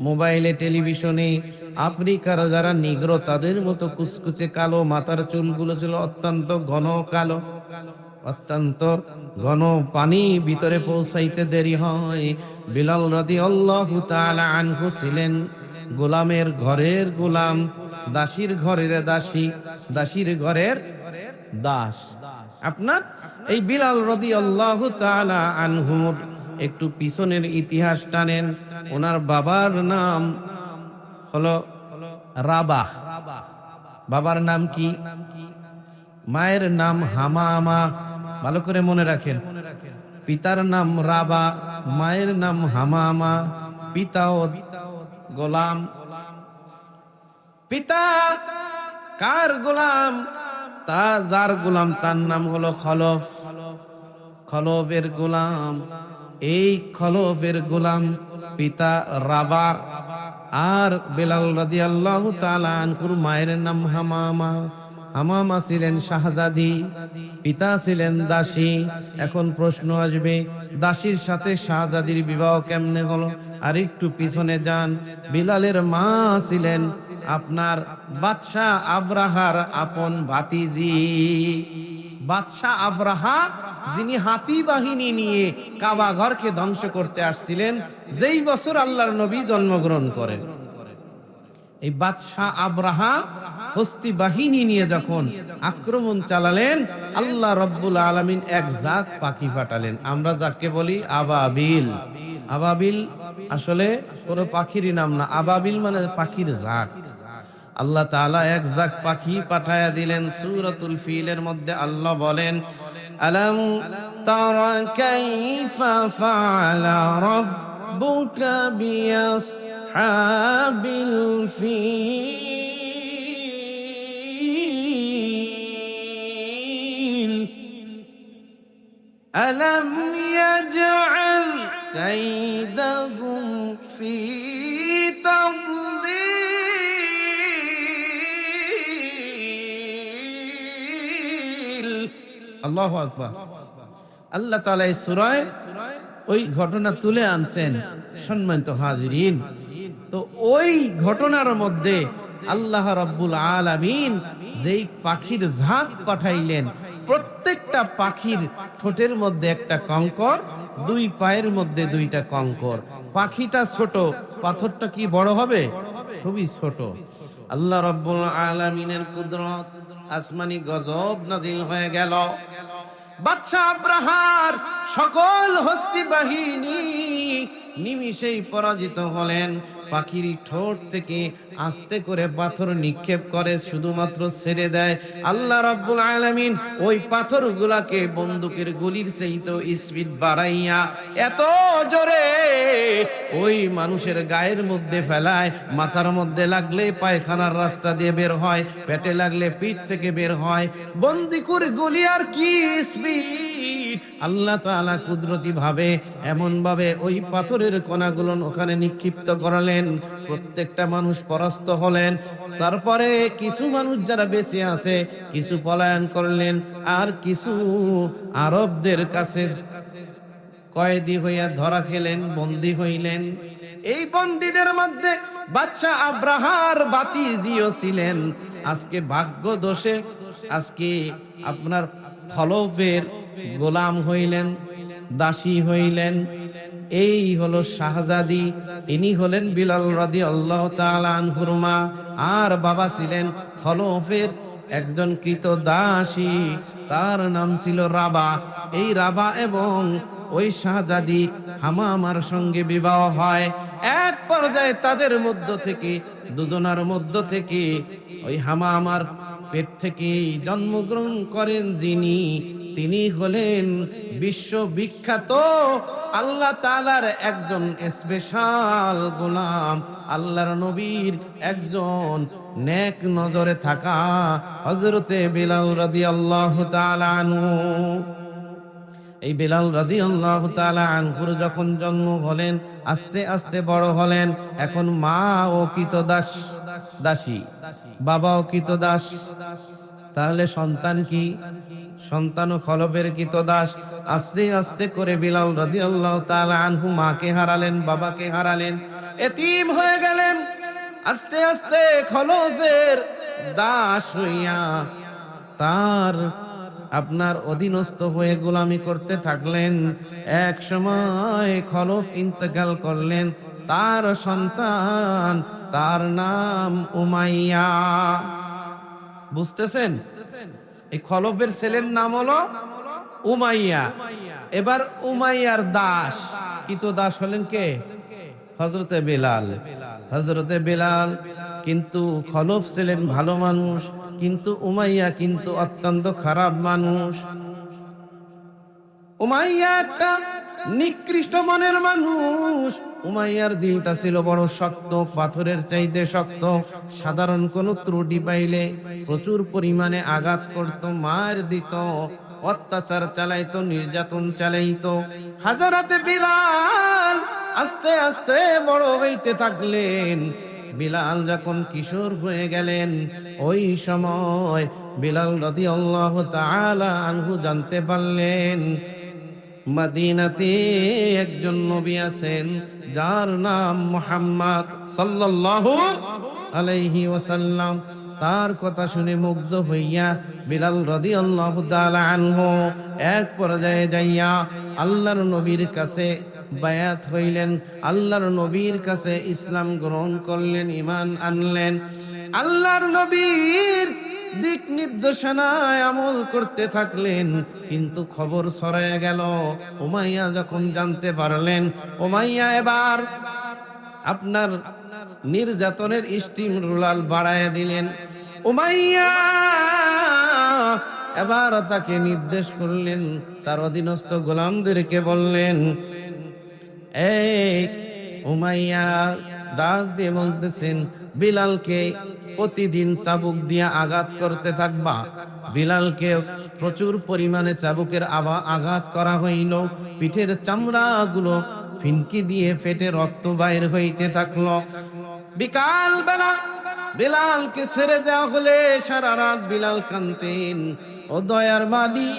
মোবাইলে, টেলিভিশনে, আফ্রিকার যারা নিগ্রো তাদের মতো কুচকুচে কালো, মাথার চুলগুলো ছিল অত্যন্ত ঘন কালো, অত্যন্ত ঘন, পানি ভিতরে পৌঁছাইতে দেরি হয়। বেলাল রাদিয়াল্লাহু তাআলা আনহু ছিলেন গোলামের ঘরের গোলাম, দাসীর ঘরের দাসী, দাসীর ঘরের দাস। আপনার এই বিলাল রাদিয়াল্লাহু তাআলা আনহুর একটু পিছনের ইতিহাস টানেন। ওনার বাবার নাম হলো রাবাহ। বাবার নাম কি? মায়ের নাম হামামা, ভালো করে মনে রাখেন। পিতার নাম রাবা, মায়ের নাম হামামা, পিতাও গোলাম। পিতা কার গোলাম? তা যার গোলাম তার নাম হলো খলফ, খলফের গোলাম। এই খলফের গোলাম পিতা রাবা। আর বেলাল রাদিয়াল্লাহু তাআলা আনহুর মায়ের নাম হামামা। হামামা ছিলেন শাহজাদি, পিতা ছিলেন দাসী। এখন প্রশ্ন আসবে, দাসীর সাথে শাহজাদির বিবাহ কেমনে হলো? আর একটু পিছনে যান, বিলালের মা ছিলেন আপনার বাদশাহ আবরাহার আপন ভাতিজি। বাদশাহ আবরাহা, যিনি হাতি বাহিনী নিয়ে কাবা ঘরকে ধ্বংস করতে আসছিলেন যেই বছর আল্লাহর নবী জন্মগ্রহণ করেন, এই বাদশাহ আবরাহা হস্তি বাহিনী নিয়ে যখন আক্রমণ চালালেন, আল্লাহ রব্বুল আলামিন এক জাক পাখি পাঠালেন। আমরা যাকে বলি আবাবিল। আবাবিল আসলে কোনো পাখিরই নাম না, আবাবিল মানে পাখির জাক। আল্লাহ তাআলা এক জাক পাখি পাঠায়া দিলেন। সূরাতুল ফিলের মধ্যে আল্লাহ বলেন, আলাম তারা কাইফা ফাআলা রাব্বুকা বিআসহাবিল ফিল আলাম ইয়াজআল কাইদাহুম ফি তাদলিল। আল্লাহু আকবার। আল্লাহ তাআলা এই সূরায় ওই ঘটনা তুলে আনছেন। সম্মানিত হাজিরিন, তো ওই ঘটনার মধ্যে আল্লাহ রাব্বুল আলামিন যেই পাখির ঝাঁক পাঠাইলেন, প্রত্যেকটা পাখির ঠোঁটের মধ্যে একটা কঙ্কর, দুই পায়ের মধ্যে দুইটা কঙ্কর। পাখিটা ছোট, পাথরটা কি বড় হবে? খুবই ছোট। আল্লাহ রাব্বুল আলামিনের কুদরত, আসমানি গজব নাজিল হয়ে গেল। বাদশাহ আব্রাহার সকল হস্তি বাহিনী নিমিষেই পরাজিত হলেন। পাখির ঠোঁট থেকে আস্তে করে পাথর নিক্ষেপ করে, শুধুমাত্র ছেড়ে দেয়। আল্লাহ রাব্বুল আলামিন ওই পাথরগুলাকে বন্দুকের গুলির চাইতে স্পিড বাড়াইয়া এত জোরে ওই মানুষের গায়ের মধ্যে ফেলায়, মাথার মধ্যে লাগলে পায়খানার রাস্তা দিয়ে বের হয়, পেটে লাগলে পিঠ থেকে বের হয়। বন্দুকের গুলি আর কি স্পিড! আল্লাহ তাআলা কুদরতি ভাবে এমন ভাবে ওই পাথরের কণাগুলো ওখানে নিক্ষিপ্ত করালেন, প্রত্যেকটা মানুষ পরাস্ত হলেন। তারপরে কিছু মানুষ যারা বেঁচে আছে, কিছু পলায়ন করলেন, আর কিছু আরবদের কাছে কয়েদি হইয়া ধরা খেলেন, বন্দী হইলেন। এই বন্দীদের মধ্যে বাদশাহ আব্রাহার ভাতিজিও ছিলেন। আজকে ভাগ্য দোষে আজকে আপনার খলফের গোলাম হইলেন, দাসী হইলেন। এই হলো শাহজাদি, ইনি হলেন বিলাল রাদিয়াল্লাহু তাআলা আনহুর মা। আর বাবা ছিলেন খলফের একজন কৃতদাসী, তার নাম ছিল রাবা। এই রাবা এবং ওই শাহজাদি হামামার সঙ্গে বিবাহ হয়। এক পর্যায়ে তাদের মধ্য থেকে, দুজনার মধ্য থেকে ওই হামামার পেট থেকে জন্মগ্রহণ করেন যিনি, তিনি হলেন বিশ্ববিখ্যাত আল্লাহ তাআলার একজন স্পেশাল গোলাম, আল্লাহর নবীর একজন নেক নজরে থাকা হযরতে বিলাল রাদিয়াল্লাহু তাআলা আনহু। এই বিলাল রাদিয়াল্লাহু তাআলা আনহুর যখন জন্ম হলেন, আস্তে আস্তে বড় হলেন। এখন মা ও কৃতদাস দাসী, বাবাও কৃতদাস। তাহলে সন্তান কি? সন্তানও খলফের কৃতদাস। আস্তে আস্তে করে বিলাল রাদিয়াল্লাহু তাআলা আনহু মাকে হারালেন, বাবাকে হারালেন, এতিম হয়ে গেলেন। আস্তে আস্তে খলফের দাস হইয়া তার আপনার অধীনস্থ হয়ে গোলামি করতে থাকলেন। এক সময় খলফ ইন্তেকাল করলেন, তার সন্তান, তার নাম উমাইয়া। বুঝতেছেন? এই খলফের ছেলের নাম হলো উমাইয়া। এবার উমাইয়ার দাস, কৃতদাস হলেন কে? হযরতে বেলাল। হযরতে বেলাল। কিন্তু খলফ ছিলেন ভালো মানুষ, কিন্তু উমাইয়া কিন্তু অত্যন্ত খারাপ মানুষ। উমাইয়া একটা নিকৃষ্ট মনের মানুষ। উমাইয়ার দিলটা ছিল বড় শক্ত, পাথরের চাইতে শক্ত। সাধারণ কোন ত্রুটি পাইলে প্রচুর পরিমাণে আঘাত করত, মার দিত, অত্যাচার চালাইতো, নির্যাতন চালাইতো। হাজারাতে বিলাল আস্তে আস্তে বড় হইতে থাকলেন। বিলাল যখন কিশোর হয়ে গেলেন, ওই সময় বিলাল রাদিয়াল্লাহু তাআলা আনহু জানতে পারলেন মদিনাতে একজন নবী আছেন যার নাম মুহাম্মদ সাল্লাল্লাহু আলাইহি ওয়াসাল্লাম। তার কথা শুনে মুগ্ধ হইয়া বিলাল রাদিয়াল্লাহু তাআলা আনহু এক পর্যায়ে যাইয়া আল্লাহর নবীর কাছে বায়াত হইলেন, আল্লাহর নবীর কাছে ইসলাম গ্রহণ করলেন, ঈমান আনলেন। আল্লাহর নবীর দিক নির্দেশনায় আমল করতে থাকলেন। কিন্তু খবর ছড়ায় গেল। উমাইয়া যখন জানতে পারলেন, উমাইয়া এবার আপনার নির্যাতনের স্টিম রোলার বাড়ায় দিলেন। উমাইয়া এবার তাকে নির্দেশ করলেন, তার অধীনস্থ গোলামদেরকে বললেন, এই উমাইয়া ডাক দিয়ে বলতেছেন, বিলালকে প্রতিদিন চাবুক দিয়ে আঘাত করতে থাকবা। বিলালকে প্রচুর পরিমাণে চাবুকের আঘাত করা হইল। পিঠের চামড়াগুলো ফিনকি দিয়ে ফেটে রক্ত বাইর হইতে থাকলো। বিকাল বেলা বিলালকে ছেড়ে দেওয়া হলে সারা রাত বিলাল কাঁদতেন, ও দয়ার মালিক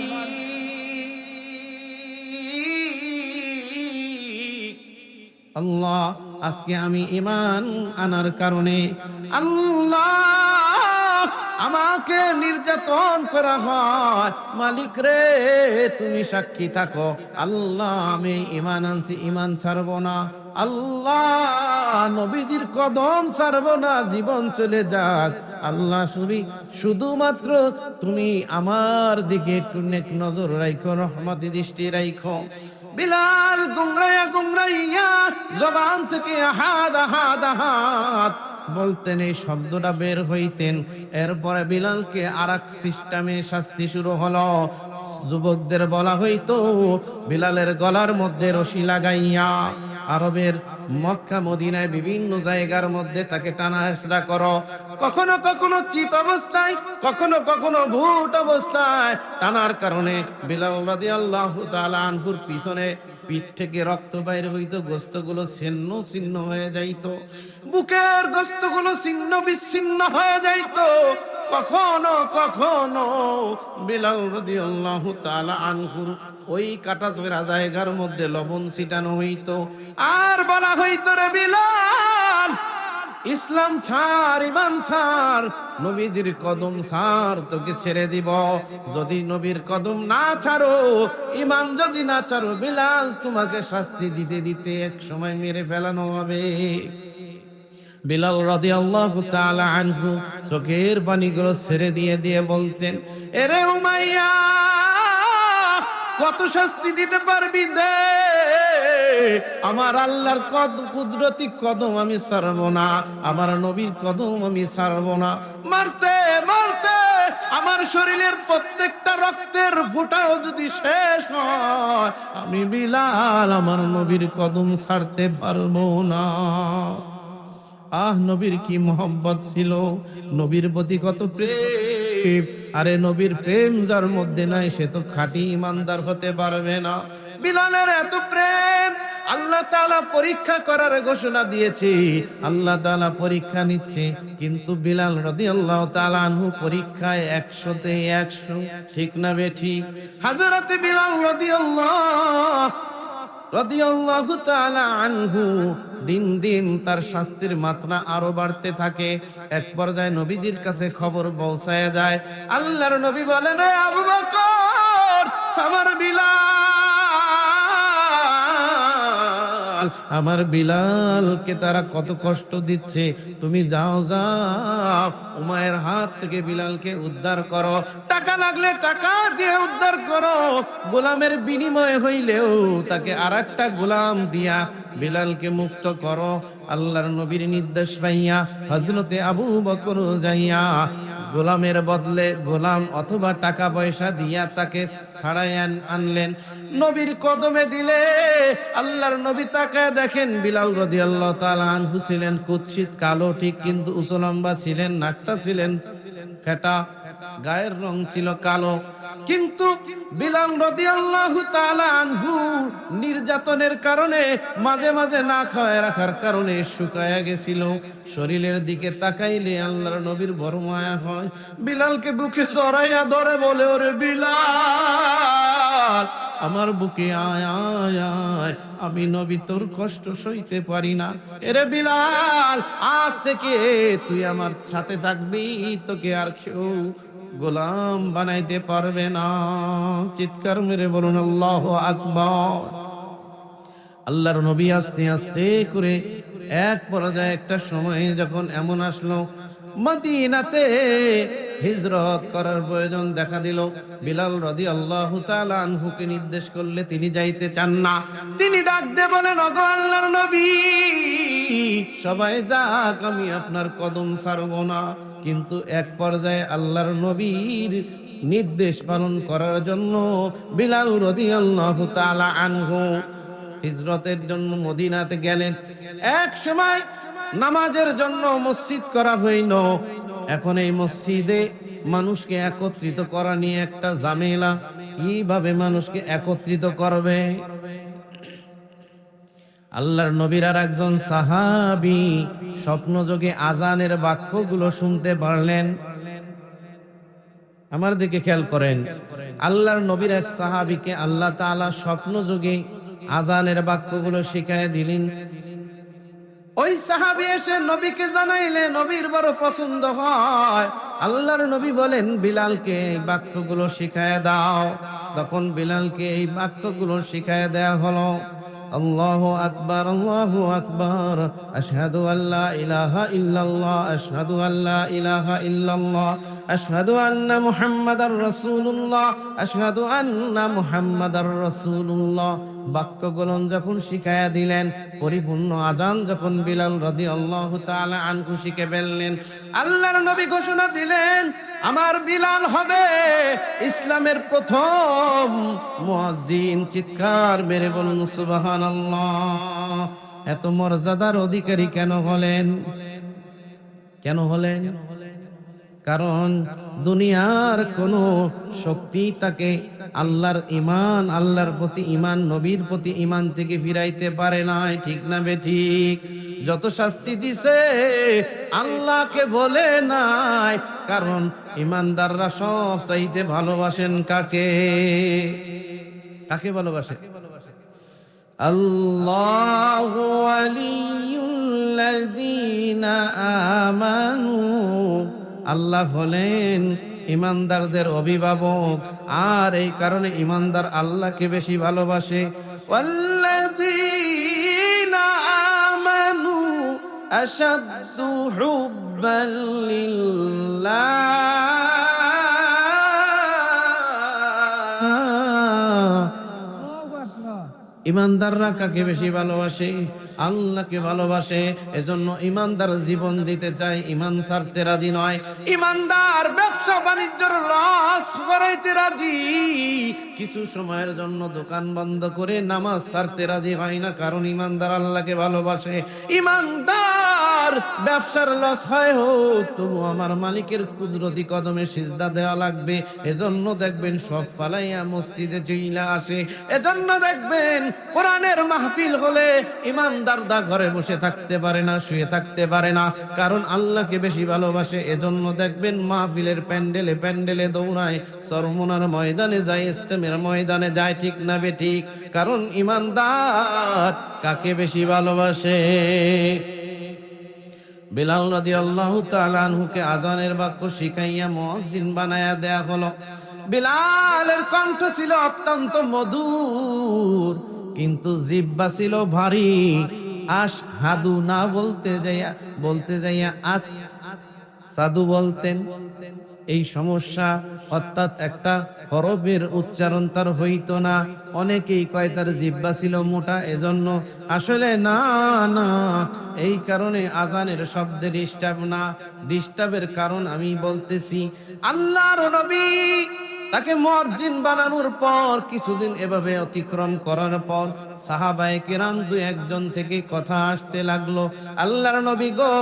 আল্লাহ, আজকে আমি ঈমান আনার কারণে আল্লাহ আমাকে নির্যাতন করা হয়। মালিক রে, তুমি সাক্ষী থাকো, আল্লাহ আমি ঈমান আনছি, ঈমান ছাড়বো না। আল্লাহ নবীজির কদম ছাড়বো না, জীবন চলে যাক। আল্লাহ শুধুমাত্র তুমি আমার দিকে একটু নেক নজর রাখো, রহমতি দৃষ্টি রাখো। বিলাল গুমরাইয়া জবান থেকে আহাদ আহাদ আহাদ বলতেন, এই শব্দটা বের হইতেন। এরপরে বিলালকে আরেক সিস্টেমে শাস্তি শুরু হলো। যুবকদের বলা হইতো বিলালের গলার মধ্যে রশি লাগাইয়া আরবের মক্কা মদিনায় বিভিন্ন জায়গার মধ্যে তাকে টানা হেঁচড়া করো। কখনো কখনো চিত অবস্থায়, কখনো কখনো ভূত অবস্থায় টানার কারণে বিলাল রাদিয়াল্লাহু তাআলা আনহুর পিছনে পিঠ থেকে রক্ত বাইর হইতো, গোস্তগুলো ছিন্ন ছিন্ন হয়ে যাইতো, বুকের গোস্তগুলো ছিন্ন বিচ্ছিন্ন হয়ে যাইতো। কখনো কখনো বিলাল রাদিয়াল্লাহু তাআলা আনহুর ওই কাটাছড়া জায়গার মধ্যে লবণ ছিটানো হইতো, আর বলা হইতো, রে বিলাল, ইসলাম ছাড়, ঈমান ছাড়, নবীজির কদম ছাড়, তোকে ছেড়ে দিব। যদি নবীর কদম না ছাড়ো, ঈমান যদি না ছাড়ো, বিলাল তোমাকে শাস্তি দিতে দিতে এক সময় মেরে ফেলানো হবে। বিলাল রাদিয়াল্লাহু তাআলা আনহু চোখের পানিগুলো ছেড়ে দিয়ে দিয়ে বলতেন, এরে উমাইয়া, কত শাস্তি দিতে পারবি দে, আমার আল্লাহর কুদরতি কদম আমি ছাড়বো না, আমার নবীর কদম আমি ছাড়বো না। মারতে মারতে আমার শরীরের প্রত্যেকটা রক্তের ফোঁটাও যদি শেষ হয়, আমি বিলাল আমার নবীর কদম ছাড়তে পারবো না। আহ, নবীর কি মোহাম্মত ছিল, নবীর প্রতি কত প্রেম। আরে নবীর প্রেম যার মধ্যে নাই, সে তো খাঁটি ইমানদার হতে পারবে না। বিলালের এত প্রেম, আল্লাহ তাআলা পরীক্ষা করার ঘোষণা দিয়েছে, আল্লাহ তাআলা পরীক্ষা নিচ্ছে। কিন্তু বিলাল রাদিয়াল্লাহু তাআলা আনহু পরীক্ষায় 100তে 100, ঠিক না বেঠিক? হযরতে বিলাল রাদিয়াল্লাহু তাআলা আনহু দিন দিন তার শাস্তির মাত্রা আরো বাড়তে থাকে। এক পর্যায়ে নবীজির কাছে খবর পৌঁছায় যায়। আল্লাহর নবী বলেন, রে আবু বকর, আমার বিলালকে তারা কত কষ্ট দিচ্ছে, তুমি যাও যাও উমায়ের হাত থেকে বিলালকে উদ্ধার করো, টাকা লাগলে টাকা দিয়ে উদ্ধার করো, গোলামের বিনিময়ে হইলেও তাকে আরেকটা গোলাম দিয়া বিলালকে মুক্ত করো। আল্লাহর নবীর নির্দেশ পাইয়া হযরতে আবু বকর যাইয়া গোলামের বদলে গোলাম অথবা টাকা পয়সা দিয়া তাকে ছাড়াই আনলেন, নবীর কদমে দিলে আল্লাহর নবী তাকায় দেখেন বিলাল রাদিয়াল্লাহু তাআলা আনহু ছিলেন কুৎসিত কালো ঠিক, কিন্তু উঁচু লম্বা ছিলেন, নাকটা ছিলেন ফেটা, গায়ের রং ছিল কালো। কিন্তু বিলাল রাদিয়াল্লাহু তাআলা আনহু নির্যাতনের কারণে মাঝে মাঝে না খাওয়ায় রাখার কারণে শুকায়া গেছিল। শরীরের দিকে তাকাইলে আল্লাহর নবীর বড় মায়া হয়, বিলালকে বুকে চড়াইয়া ধরে বলে, ওরে বিলাল আমার বুকে আয় আয় আয়, আমি নবী তোর কষ্ট সইতে পারি না। এরে বিলাল আজ থেকে তুই আমার সাথে থাকবি, তোকে আর কেউ গোলাম বানাইতে পারবে না। চিৎকার মেরে বলুন আল্লাহু আকবার। আল্লাহর নবী আস্তে আস্তে করে এক পর্যায়ে একটা সময় যখন এমন আসলো মদিনাতে হিজরত করার প্রয়োজন দেখা দিল, বিলাল রাদিয়াল্লাহু তাআলা আনহুকে নির্দেশ করলে তিনি যাইতে চান না। তিনি ডাক দিয়ে বলেন, ওগো আল্লাহর নবী, সবাই যাক, আমি আপনার কদম ছাড়ব না। কিন্তু এক পর্যায়ে আল্লাহর নবীর নির্দেশ পালন করার জন্য বিলাল রাদিয়াল্লাহু তাআলা আনহু হিজরতের জন্য মদিনাতে গেলেন। এক সময় নামাজের জন্য মসজিদ করা হইল। এখন এই মসজিদে মানুষকে একত্রিত করা নিয়ে একটা ঝামেলা, কিভাবে মানুষকে একত্রিত করবে। আল্লাহর নবীর আর একজন সাহাবী স্বপ্নযোগে আজানের বাক্যগুলো শুনতে পারলেন। আমার দিকে খেয়াল করেন, আল্লাহর নবীর এক সাহাবীকে আল্লাহ তাআলা স্বপ্নযোগে আজানের বাক্যগুলো শিখায় দিলেন। ওই সাহাবী এসে নবীকে জানাইলে নবীর বড় পছন্দ হয়। আল্লাহর নবী বলেন, বিলালকে এই বাক্যগুলো শিখায় দাও। তখন বিলালকে এই বাক্যগুলো শিখায় দেয়া হলো। আল্লাহু আকবার, আল্লাহু আকবার, আশহাদু আল্লা ইলাহা ইল্লাল্লাহ, আশহাদু আল্লা ইলাহা ইল্লাল্লাহ, আশহাদু আন্না মুহাম্মাদার রাসূলুল্লাহ, আশহাদু আন্না মুহাম্মাদার রাসূলুল্লাহ। বাক্যগুলো যখন শিখায়া দিলেন, পরিপূর্ণ আজান যখন বিলাল রাদিয়াল্লাহু তাআলা আনহু শিখে ফেললেন, আল্লাহর নবী ঘোষণা দিলেন, আমার বিলাল হবে ইসলামের প্রথম মুয়াজ্জিন। চিৎকার মেরে বলুন সুবহানাল্লাহ। এত মর্যাদার অধিকারী কেন হলেন? কেন হলেন? কারণ দুনিয়ার কোন শক্তি তাকে আল্লাহর ঈমান, আল্লাহর প্রতি ঈমান, নবীর প্রতি ঈমান থেকে ফিরাইতে পারে নাই। ঠিক না বেঠিক? যত শাস্তি দিছে আল্লাহকে বলে নাই, কারণ ঈমানদাররা সব চাইতে ভালোবাসেন কাকে? কাকে ভালোবাসে? আল্লাহু ওয়ালিয়ুল্লাযীনা আমানু। আল্লাহ হলেন ইমানদারদের অভিভাবক, আর এই কারণে ইমানদার আল্লাহকে বেশি ভালোবাসে। ওয়াল্লাযীনা আমানু আশাদ্দু হুব্বান লিল্লাহ। ইমানদাররা কাকে বেশি ভালোবাসে? আল্লাহকে ভালোবাসে। এজন্য ইমানদার জীবন দিতে চায়, ইমান ছাড়তে রাজি নয়। ইমানদার ব্যবসা বাণিজ্যের লস করাইতে রাজি, কিছু সময়ের জন্য দোকান বন্ধ করে নামাজ ছাড়তে রাজি হয় না, কারণ ইমানদার আল্লাহকে ভালোবাসে। ইমানদার ব্যবসার লস হয় হোক, তবু আমার মালিকের কুদরতি কদমে সিজদা দেওয়া লাগবে। এজন্য দেখবেন সব ফালাইয়া মসজিদে চইলা আসে। এজন্য দেখবেন কোরআনের মাহফিল হলে ইমানদাররা ঘরে বসে থাকতে পারে না, শুয়ে থাকতে পারে না, কারণ আল্লাহকে বেশি ভালোবাসে। এজন্য দেখবেন মাহফিলের প্যান্ডেলে প্যান্ডেলে দৌড়ায়, চরমোনার ময়দানে যায়, ইস্তেমের ময়দানে যায়। ঠিক না বেঠিক? কারণ ইমানদার কাকে বেশি ভালোবাসে? বিলাল রাদিয়াল্লাহু তাআলা আনহুকে আজানের বাক্য শিখাইয়া মুয়াজ্জিন বানায়া দেয়া হলো। বিলালের কণ্ঠ ছিল অত্যন্ত মধুর, কিন্তু জিহ্বা ছিল ভারী। আশহাদু না বলতে যাইয়া আস সাদু বলতেন। এই সমস্যা, অর্থাৎ একটা হরফের উচ্চারণ তার হইতো না। অনেকেই কয় তার জিহ্বা ছিল মোটা, এজন্য আসলে না, না, এই কারণে আজানের শব্দে ডিস্টার্ব না। ডিস্টার্বের কারণ আমি বলতেছি, আল্লাহর নবী তাকে মুয়াজ্জিন বানানোর পর কিছুদিন এভাবে অতিক্রম করার পর সাহাবায়ে কেরাম দু একজন থেকে কথা আসতে লাগলো, আল্লাহর নবী গো,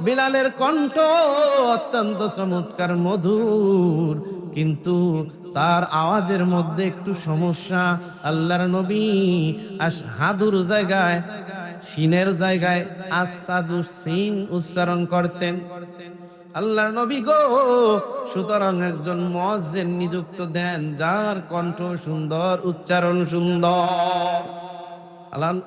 বিলালের কণ্ঠ অত্যন্ত চমৎকার মধুর, কিন্তু তার আওয়াজের মধ্যে একটু সমস্যা। আল্লাহর নবী আশহাদুর জায়গায়, সিনের জায়গায় আসাদু সিন উচ্চারণ করতেন। আল্লাহর নবী গো, সুতরাং একজন মুয়াজ্জিন নিযুক্ত দেন যার কণ্ঠ সুন্দর, উচ্চারণ সুন্দর।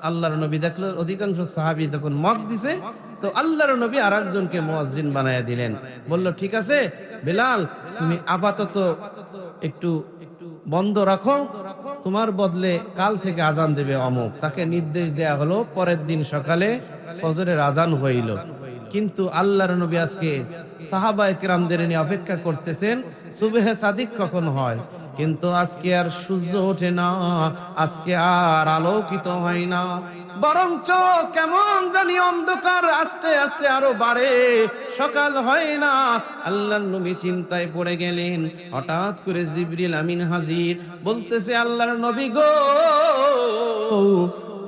আল্লাহর নবী দেখলো অধিকাংশ সাহাবী তখন মত দিছে, তো আল্লাহর নবী আর একজনকে মুয়াজ্জিন বানায়া দিলেন। বলল, ঠিক আছে বিলাল, তুমি আপাতত একটু বন্ধ রাখো, তোমার বদলে কাল থেকে আজান দেবে অমুক। তাকে নির্দেশ দেয়া হলো। পরের দিন সকালে ফজরের আজান হইল, কিন্তু আল্লাহর নবী আজকে সাহাবায়ে কেরামদের নিয়ে অপেক্ষা করতেছেন সুবহে সাদিক কখন হয়, কিন্তু আজকে আর সূর্য ওঠে না, আজকে আর আলোকিত হয় না, বরঞ্চ কেমন জানি অন্ধকার আস্তে আস্তে আরো বাড়ে, সকাল হয় না। আল্লাহর নবী চিন্তায় পড়ে গেলেন। হঠাৎ করে জিবরিল আমিন হাজির, বলতেছে, আল্লাহর নবী গো,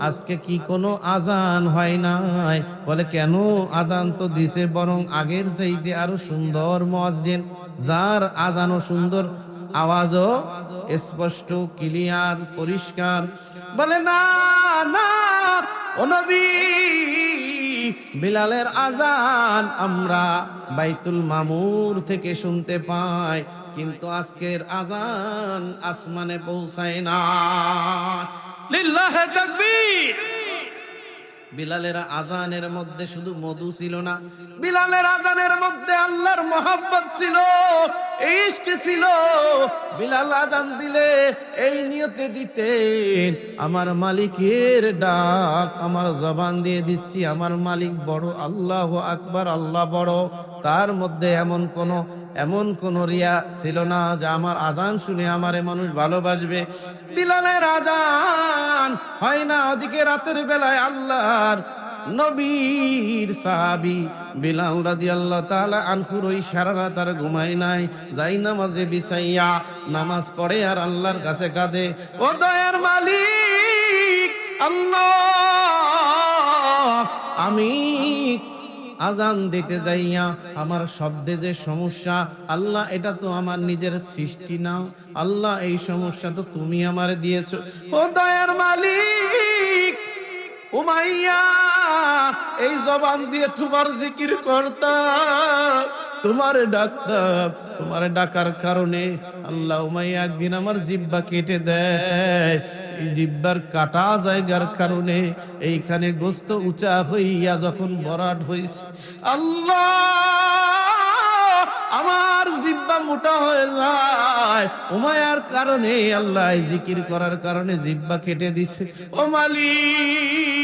আজকে কি কোনো আজান হয় নাই? বলে, কেন? আজান তো দিছে, বরং আগের চাইতে আরো সুন্দর মুয়াজ্জিন, যার আজানও সুন্দর, আওয়াজও স্পষ্ট, ক্লিয়ার, পরিষ্কার। বলে, না না ও নবী, বিলালের আজান আমরা বাইতুল মামুর থেকে শুনতে পাই, কিন্তু আজকের আজান আসমানে পৌঁছায় না। লিল্লাহে তাকবীর। বিলালের আজানের মধ্যে শুধু মধু ছিল না, বিলালের আজানের মধ্যে আল্লাহর মহব্বত ছিল, ইশক ছিল। বিলাল আজান দিলে এই নিয়তে দিতেন, আমার মালিকের ডাক আমার জবান দিয়ে দিচ্ছি, আমার মালিক বড়, আল্লাহু আকবার, আল্লাহ বড়। তার মধ্যে এমন কোন রিয়া ছিল না যে আমার আজান শুনে আমারে মানুষ ভালোবাসবে। বিলালের আজান হয় না, ওদিকে রাতের বেলায় আল্লাহর নবীর সাহাবী বিলাল রাদিয়াল্লাহু তাআলা আনহুর ওই সারা রাত আর ঘুমায় নাই, যাই নামাজে বিছাইয়া নামাজ পড়ে আর আল্লাহর কাছে কাঁদে, ও দয়ার মালিক আল্লাহ, আমি আজান দিতে যাইয়া আমার শব্দে যে সমস্যা, আল্লাহ এটা তো আমার নিজের সৃষ্টি না, আল্লাহ এই সমস্যা তো তুমি আমার দিয়েছো। ও দয়ার মালিক, উমাইয়া এই জবান দিয়ে তোমার জিকির করতাম, তোমার ডাকতাম, তোমার ডাকার কারণে আল্লাহ উমাইয়া একদিন আমার জিহ্বা কেটে দেয়। এই জিহ্বার কাটা জায়গার কারণে এইখানে গোস্ত উঁচা হইয়া যখন বরাট হইছে, আল্লাহ আমার জিহ্বা মোটা হয়ে যায়, উমায়ার কারণে, আল্লাহ জিকির করার কারণে জিহ্বা কেটে দিছে। ও মালিক,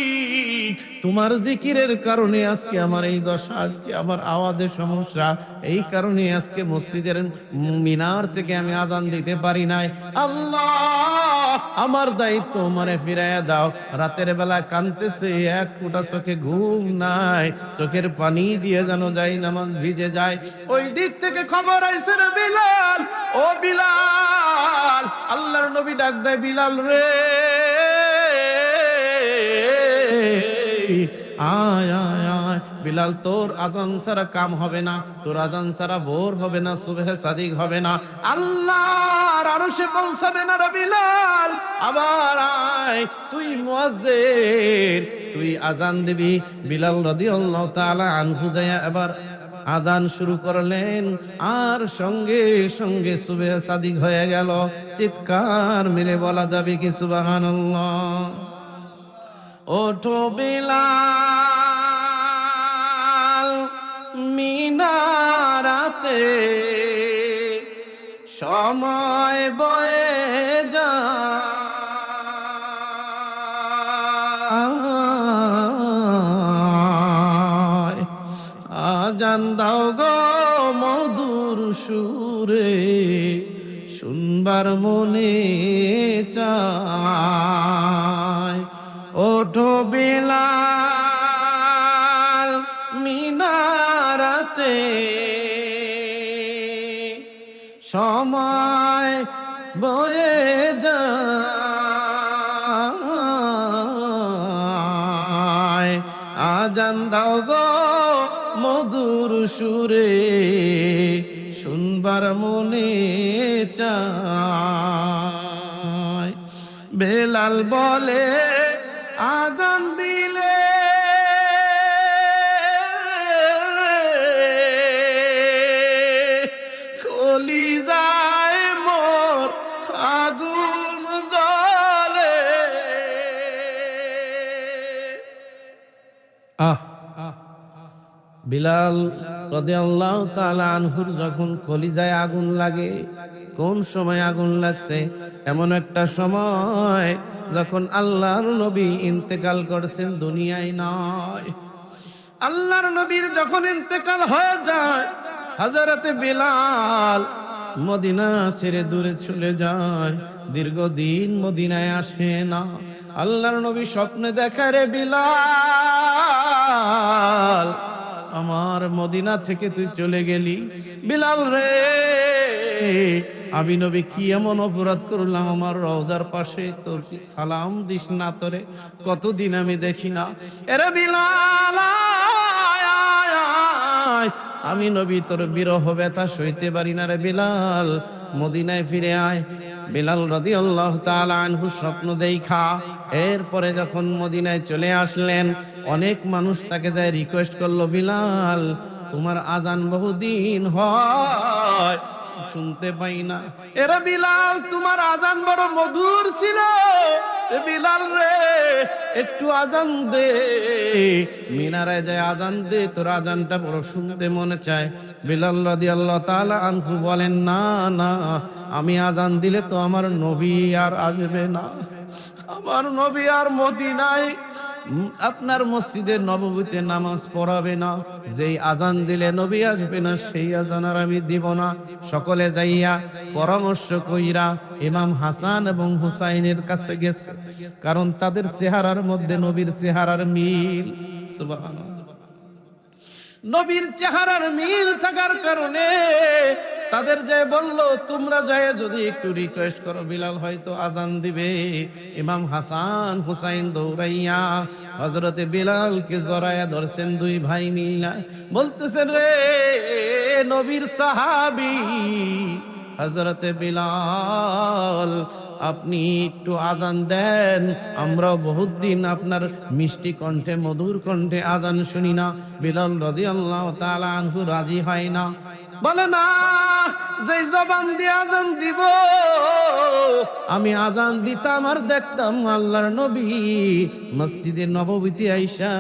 তোমার জিকিরের কারণে আজকে আমার এই দশা, আজকে আমার আওয়াজের সমস্যা, এই কারণে আজকে মসজিদের মিনার থেকে আমি আজান দিতে পারি নাই। আল্লাহ আমার দায়িত্ব আমারে ফিরাইয়া দাও। রাতের বেলা কাঁদতেছে, এক ফোঁটা চোখে ঘুম নাই, চোখের পানি দিয়ে যেন যাই নামাজ ভিজে যায়। ওই দিক থেকে খবর আইছে রে বিলাল, ও বিলাল, আল্লাহর নবী ডাক দেয়, বিলাল রে, আয় আয় আয়। বিলাল, তোর আজান ছাড়া কাম হবে না, তোর আজান ছাড়া ভোর হবে না, সুবহে সাদিক হবে না, আল্লাহর আরশে পৌঁছাবে না রে বিলাল। আবার আয়, তুই মুয়াজ্জিন, তুই আজান দিবি। বিলাল রাদিয়াল্লাহু তাআলা আনহু যায়া এবার আজান শুরু করলেন, আর সঙ্গে সঙ্গে সুবহে সাদিক হয়ে গেল। চিৎকার মেরে বলা যাবে কি সুবহানাল্লাহ? ওঠো বিলাল মিনারাতে, সময় বয়ে যায়, আজান দাও গো মধুর সুরে শুনবার মনে চায়। ওঠো বেলাল মিনারাতে, সময় বয়ে যায়। আজান দাও গো মধুর সুরে শুনবার মনে চায়। বেলাল বলে আজান দিলে কলিজায় মোর আগুন জ্বলে। বিলাল রাদিয়াল্লাহু তাআলা আনহুর যখন কলিজায় আগুন লাগে, কোন সময় আগুন লাগছে? এমন একটা সময় যখন আল্লাহর নবী ইন্তেকাল করছেন, দুনিয়ায় নয়। আল্লাহর নবীর যখন ইন্তেকাল হয়ে যায়, হযরতে বিলাল মদিনা ছেড়ে দূরে চলে যায়, দীর্ঘদিন মদিনায় আসে না। আল্লাহর নবী স্বপ্নে দেখায়, রে বিলাল, আমার মদিনা থেকে তুই চলে গেলি। বিলাল রে, আমি নবী কি এমন অপরাধ করলাম? আমার রওজার পাশে তোর সালাম দিস না, তোরে কতদিন আমি দেখি না। এরে বিলাল, আমি নবী তোর বিরহ ব্যথা সইতে পারি না রে বিলাল, মদিনায় ফিরে আয়। বিলাল রাদিয়াল্লাহু তাআলা আনহু স্বপ্ন দেখা এরপরে যখন মদিনায় চলে আসলেন, অনেক মানুষ তাকে যায় রিকোয়েস্ট করলো, বিলাল তোমার আজান বহুদিন হয় শুনতে পাই না। এরা বিলাল, তোমার আজান বড় মধুর ছিল, বিলাল রে একটু আজান দে, মিনারায় যায় আজান দে, তোর আজানটা বড় শুনতে মনে চায়। বিলাল রাদিয়াল্লাহু তাআলা আনহু বলেন, না না, আমি আজান দিলে তো আমার নবী আর আসবে না, আমার নবী আর মদিনায় আপনার মসজিদে নববীতে নামাজ পড়াবে না, যেই আজান দিলে নবী আসবে না সেই আজান আর আমি দিব না। সকলে যাইয়া পরামর্শ কইরা ইমাম হাসান এবং হুসাইনের কাছে গেছে, কারণ তাদের চেহারার মধ্যে নবীর চেহারার মিল। সুবহানাল্লাহ, নবীর চেহারার মিল থাকার কারণে তাদের যে বললো, তোমরা যায় যদি একটু রিকোয়েস্ট করো, বিলাল হয়তো আজান দিবে। ইমাম হাসান হুসাইন দৌড়াইয়া হযরতে বিলালকে জড়াইয়া ধরছেন, দুই ভাই মিল্লা বলতেছেন, রে নবীর সাহাবী হযরতে বিলাল, আপনি একটু আজান দেন, আমরা বহুত দিন আপনার মিষ্টি কণ্ঠে মধুর কণ্ঠে আজান শুনি না। বিলাল রাদিয়াল্লাহু তাআলা আনহু রাজি হয় না, বলে না, যে জবান দিয়ে আজান দিব, আমি আজান দিতাম আর দেখতাম আল্লাহর নবী মসজিদে নববীতে আইসা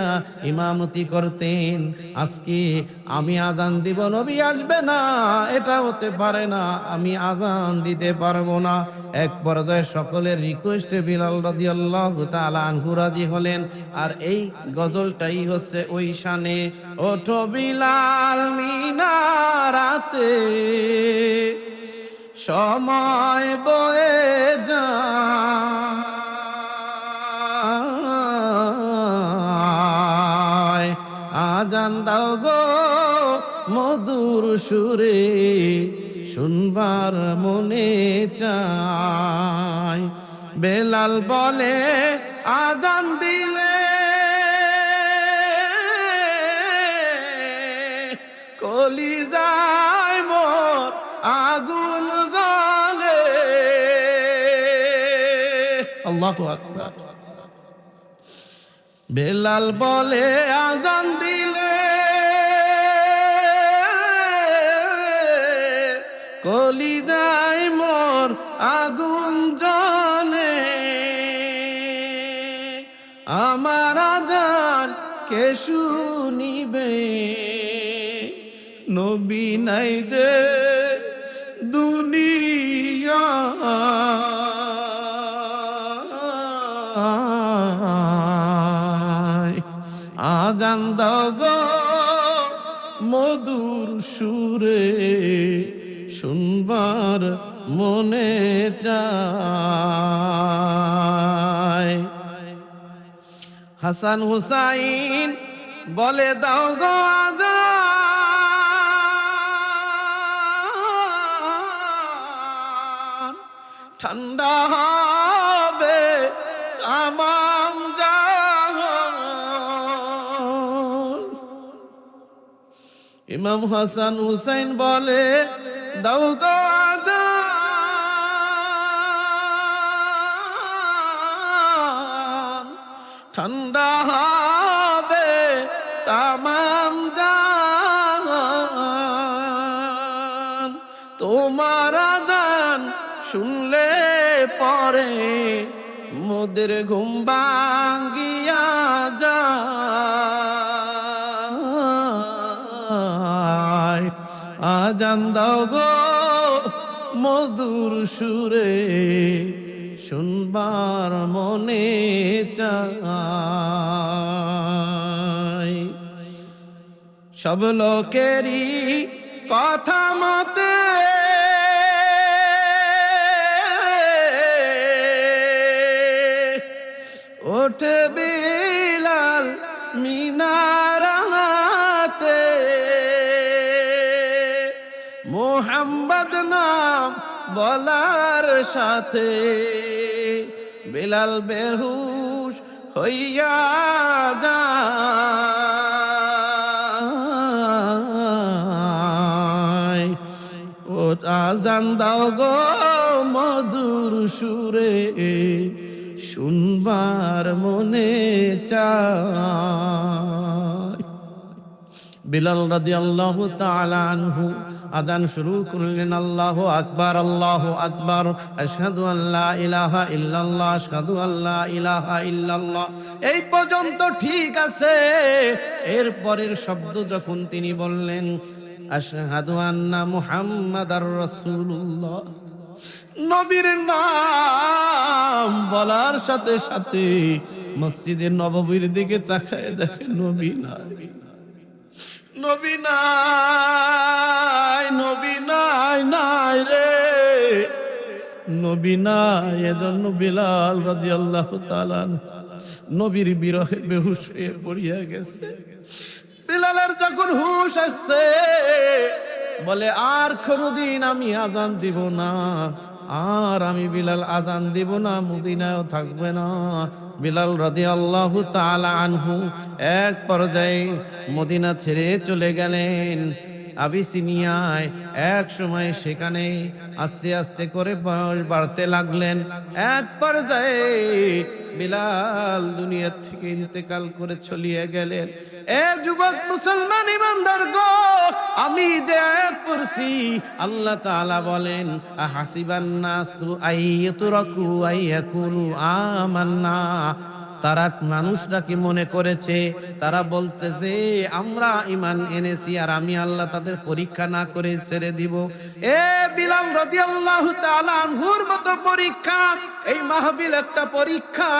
ইমামতি করতেন, আজকে আমি আজান দিব নবী আসবে না, এটা হতে পারে না, আমি আজান দিতে পারবো না। এক পর্যায়ে সকলের রিকোয়েস্টে বিলাল রাদিয়াল্লাহু তাআলা আনহু রাজি হলেন। আর এই গজলটাই হচ্ছে ওই শানে, ওঠো বিলাল মিনারাতে, সময় বয়ে যায়। আজান দাও গো মধুর সুরে শুনবার মনে চায়। বেলাল বলে আজান দিলে কলিজায় মোর আগুন জ্বলে। আল্লাহু আকবার। বেলাল বলে আজান দিলে কলিজায় মোর আগুন জ্বলে, আমার আজান কে শুনিবে, নবী নাই যে দুনিয়া। আজান দাও গো মধুর সুরে শুনবার মনে চায়। হাসান হুসাইন বলে দাও গো আজান, ঠান্ডা হবে তামাম জাহান। ইমাম হাসান হুসাইন বলে দাও গো আজান, ঠান্ডা হবে তামাম জাহান। তোমার আজান শুনলে পরে মোদের ঘুম ভাঙ্গিয়া যায়। আজান দাও গো মধুর সুরে, শুনবার মনে চায়। সব লোকেরই কথা মতে ওঠে বিলাল মিনারাতে, মোহাম্মদ নাম বলার সাথে বিলাল বেহুশ হইয়া যায়। ও আজান দাও গো মধুর সুরে, শুনবার মনে চায়। বিলাল রাদিয়াল্লাহু তাআলা আনহু আযান শুরু করলেন, আল্লাহু আকবার, আল্লাহু আকবার, আশহাদু আল্লা ইলাহা ইল্লাল্লাহ, আশহাদু আল্লা ইলাহা ইল্লাল্লাহ। এই পর্যন্ত ঠিক আছে। এর পরের শব্দ যখন তিনি বললেন আশহাদু আন্না মুহাম্মাদার রাসূলুল্লাহ, নবীর নাম বলার সাথে সাথে মসজিদে নববীর দিকে তাকায় দেখে নবী নাই, নবী নাই, নবী নাই, নাই রে, নবী নাই। এজন্য বিলাল রাদিয়াল্লাহু তাআলা নবীর বিরহে বেহুশ হয়ে পড়িয়া গেছে। বিলালের যখন হুশ আসছে বলে আর কোনদিন আমি আজান দিব না, আর আমি বিলাল আজান দিব না, মদিনায়ও থাকবে না। বিলাল রাদিয়াল্লাহু তাআলা আনহু এক পর্যায়ে মদিনা ছেড়ে চলে গেলেন আবিসিনিয়ায়। এক সময় সেখানে আস্তে আস্তে করে বয়স বাড়তে লাগলেন। এক পর্যায়ে বিলাল দুনিয়া থেকে ইন্তেকাল করে চলিয়ে গেলেন। এ যুবক মুসলমান ইমানদার গো, আমি যে আয়াত পড়ছি আল্লাহ তাআলা বলেন আহাসিবান নাসু আইয়ুতরাকু আইয়াকুলু আমান্না, তারা মানুষরা কি মনে করেছে, তারা বলতেছে আমরা ঈমান এনেছি আর আমি আল্লাহ তাদের পরীক্ষা না করে ছেড়ে দিব। এ বিলাল রাদিয়াল্লাহু তাআলা আনহুর মতো পরীক্ষা, এই মাহফিল একটা পরীক্ষা,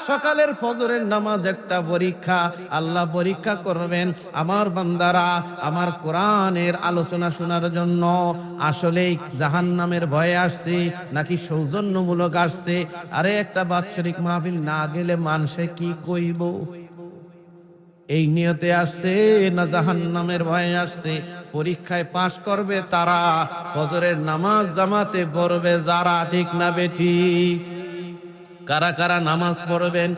সকালের ফজরের নামাজ একটা পরীক্ষা। আল্লাহ পরীক্ষা করবেন আমার বান্দারা আমার কোরআনের আলোচনা শোনার জন্য আসলেই জাহান্নামের ভয়ে আসছে নাকি সৌজন্যমূলক আসছে। আরে একটা বাৎসরিক মাহফিল না গেলে সে কি কইব, এই নিয়তে আসছে না জাহান্নামের ভয়ে আসছে? পরীক্ষায় পাশ করবে তারা, ফজরের নামাজ জামাতে পড়বে যারা, ঠিক না বেঠিক? কারা কারা নামাজ পড়বেন?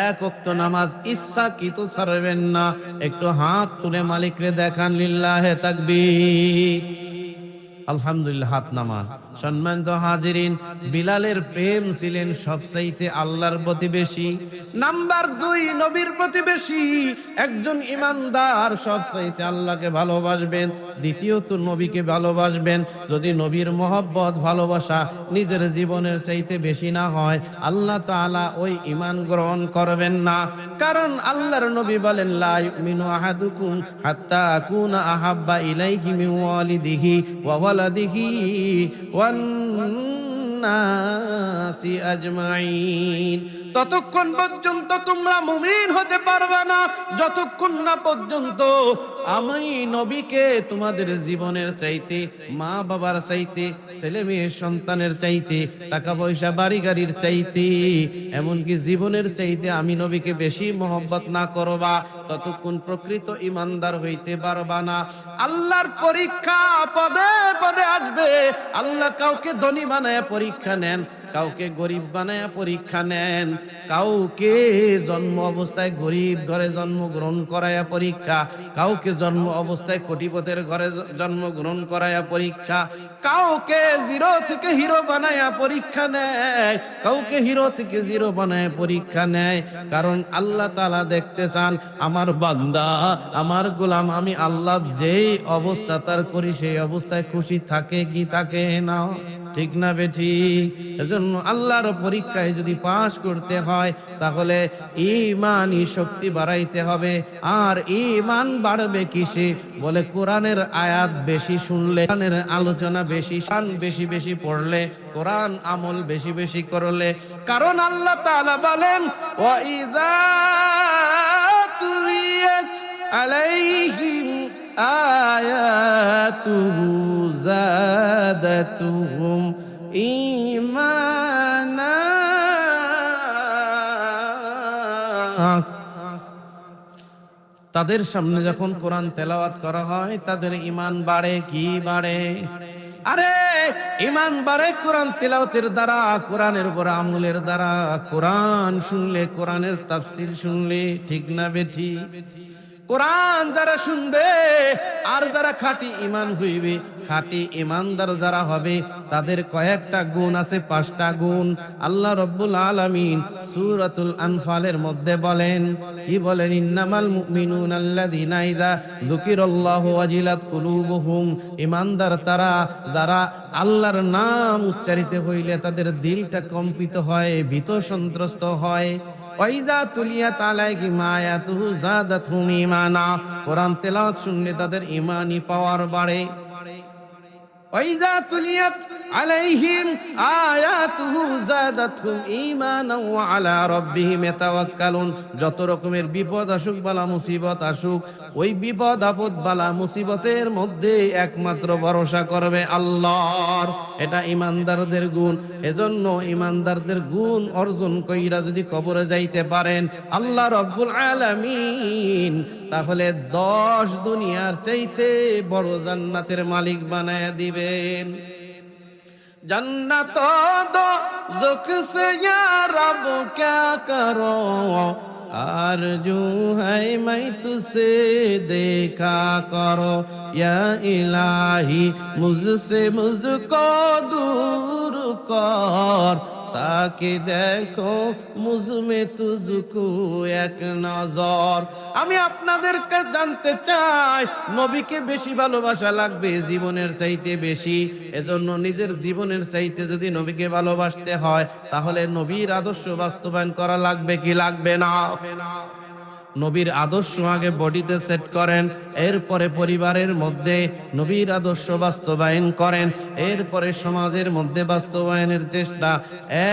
এক ওয়াক্ত নামাজ ইচ্ছাকৃত ছাড়বেন না। একটু হাত তুলে মালিকরে দেখান, লিল্লাহে তাকবীর, আলহামদুলিল্লাহ, হাত নামান। সম্মানিত হাজিরিন, বিলালের প্রেম ছিলেন সবচাইতে আল্লাহর প্রতিবেশী। নাম্বার 2 নবীর প্রতিবেশী। একজন ইমানদার সবচাইতে আল্লাহকে ভালোবাসবেন, দ্বিতীয়ত নবীকে ভালোবাসবেন। যদি নবীর মহব্বত ভালোবাসা নিজের জীবনের চাইতে বেশি না হয়, আল্লাহ তাআলা ওই ঈমান গ্রহণ করবেন না। কারণ আল্লাহর নবী বলেন লা ইউমিনু আহাদুকুম হাত্তা আকুনা আহাব্বা ইলাইহি মিন ওয়ালিদিহি ওয়া ওয়ালাদিহি ওয়ান নাসি আজমাইন। ততক্ষণ পর্যন্ত তোমরা মুমিন হতে পারবে না যতক্ষণ না পর্যন্ত আমি নবীকে তোমাদের জীবনের চাইতে, মা বাবার চাইতে, ছেলে মেয়ের সন্তানের চাইতে, টাকা পয়সা বাড়ি গাড়ির চাইতে, এমনকি জীবনের চাইতে আমি নবীকে বেশি মহব্বত না করবা, ততক্ষণ প্রকৃত ইমানদার হইতে পারবা না। আল্লাহর পরীক্ষা পদে পদে আসবে। আল্লাহ কাউকে ধনী বানায় পরীক্ষা নেন, কাউকে গরিব বানায় পরীক্ষা নেন, কাউকে জন্ম অবস্থায় গরিব ঘরে জন্মগ্রহণ করায়া পরীক্ষা, কাউকে জন্ম অবস্থায় কোটিপতির ঘরে জন্মগ্রহণ করায়া পরীক্ষা, কাউকে জিরো থেকে হিরো বানায়া পরীক্ষা নেয়, কাউকে হিরো থেকে জিরো বানায় পরীক্ষা নেয়। কারণ আল্লাহ তাআলা দেখতে চান আমার বান্দা, আমার গোলাম, আমি আল্লাহ যেই অবস্থা তার করি সেই অবস্থায় খুশি থাকে কি থাকে না, ঠিক না বেঠিক? এজন্য আল্লাহর পরীক্ষায় যদি পাশ করতে হয় তাহলে ঈমানি শক্তি বাড়াইতে হবে। আর ঈমান বাড়বে কিসে? বলে কোরআনের আয়াত বেশি শুনলে, কোরআনের আলোচনা বেশি, শান বেশি বেশি পড়লে, কোরআন আমল বেশি বেশি করলে। কারণ আল্লাহ তাআলা বলেন ওয়া ইযা তুলিয়াত আলাইহিম আয়াতুহু যাদাতুহুম ঈমানা। তাদের সামনে যখন কোরআন তেলাওয়াত করা হয় তাদের ঈমান বাড়ে কি বাড়ে? আরে ঈমান বাড়ে কোরআন তেলাওয়াতের দ্বারা, কোরআনের উপর আমলের দ্বারা, কোরআন শুনলে, কোরআনের তাফসীর শুনলে, ঠিক না বেঠি? কোরআন যারা শুনবে আর যারা খাঁটি ঈমান হইবে, খাঁটি ঈমানদার যারা হবে তাদের কয়েকটা গুণ আছে, 5টা গুণ। আল্লাহ রাব্বুল আলামিন সূরাতুল আনফালের মধ্যে বলেন, কি বলেন? ইন্নামাল মুমিনুনা আল্লাযীনা ইযা যুকিরাল্লাহু ওয়াজিলাত কুলুবুহুম। ঈমানদার তারা যারা আল্লাহর নাম উচ্চারিত হইলে তাদের দিলটা কম্পিত হয়, ভীত সন্ত্রস্ত হয়। ওয়াইজা তুলিয়াত আলাইহিম আয়াতুহু যাদাতহুম ঈমানা। কোরআন তেলাওয়াত শুনলে তাদের ঈমানি পাওয়ার বাড়ে। ওয়াইজা তুলিয়াত আলাইহিম আয়াতুহু যাদাতহুম ঈমানা ওয়া আলা রাব্বিহিম ইয়াতাওয়াক্কালুন। যত রকমের বিপদ আসুক, বালা মুসিবত আসুক, ওই বিপদ আপদ বালা মুসিবতের মধ্যে একমাত্র ভরসা করবে আল্লাহর। এটা ঈমানদারদের গুণ। এজন্য ঈমানদারদের গুণ অর্জন কইরা যদি কবরে যাইতে পারেন আল্লাহ রাব্বুল আলামিন তাহলে 10 দুনিয়ার চাইতে বড় জান্নাতের মালিক বানায় দিবেন। जन्नत दोज़ख से या रब क्या करो, आरज़ू है मैं तुझसे देखा करो, या इलाही मुझसे मुझको दूर कर, ताकि देखो मुझमें तुझको एक नजर। আমি আপনাদেরকে জানতে চাই নবীকে বেশি ভালোবাসা লাগবে জীবনের চাইতে বেশি। এজন্য নিজের জীবনের চাইতে যদি নবীকে ভালোবাসতে হয় তাহলে নবীর আদর্শ বাস্তবায়ন করা লাগবে কি লাগবে না? নবীর আদর্শ আগে বডিতে সেট করেন, এরপরে পরিবারের মধ্যে নবীর আদর্শ বাস্তবায়ন করেন, এরপরে সমাজের মধ্যে বাস্তবায়নের চেষ্টা,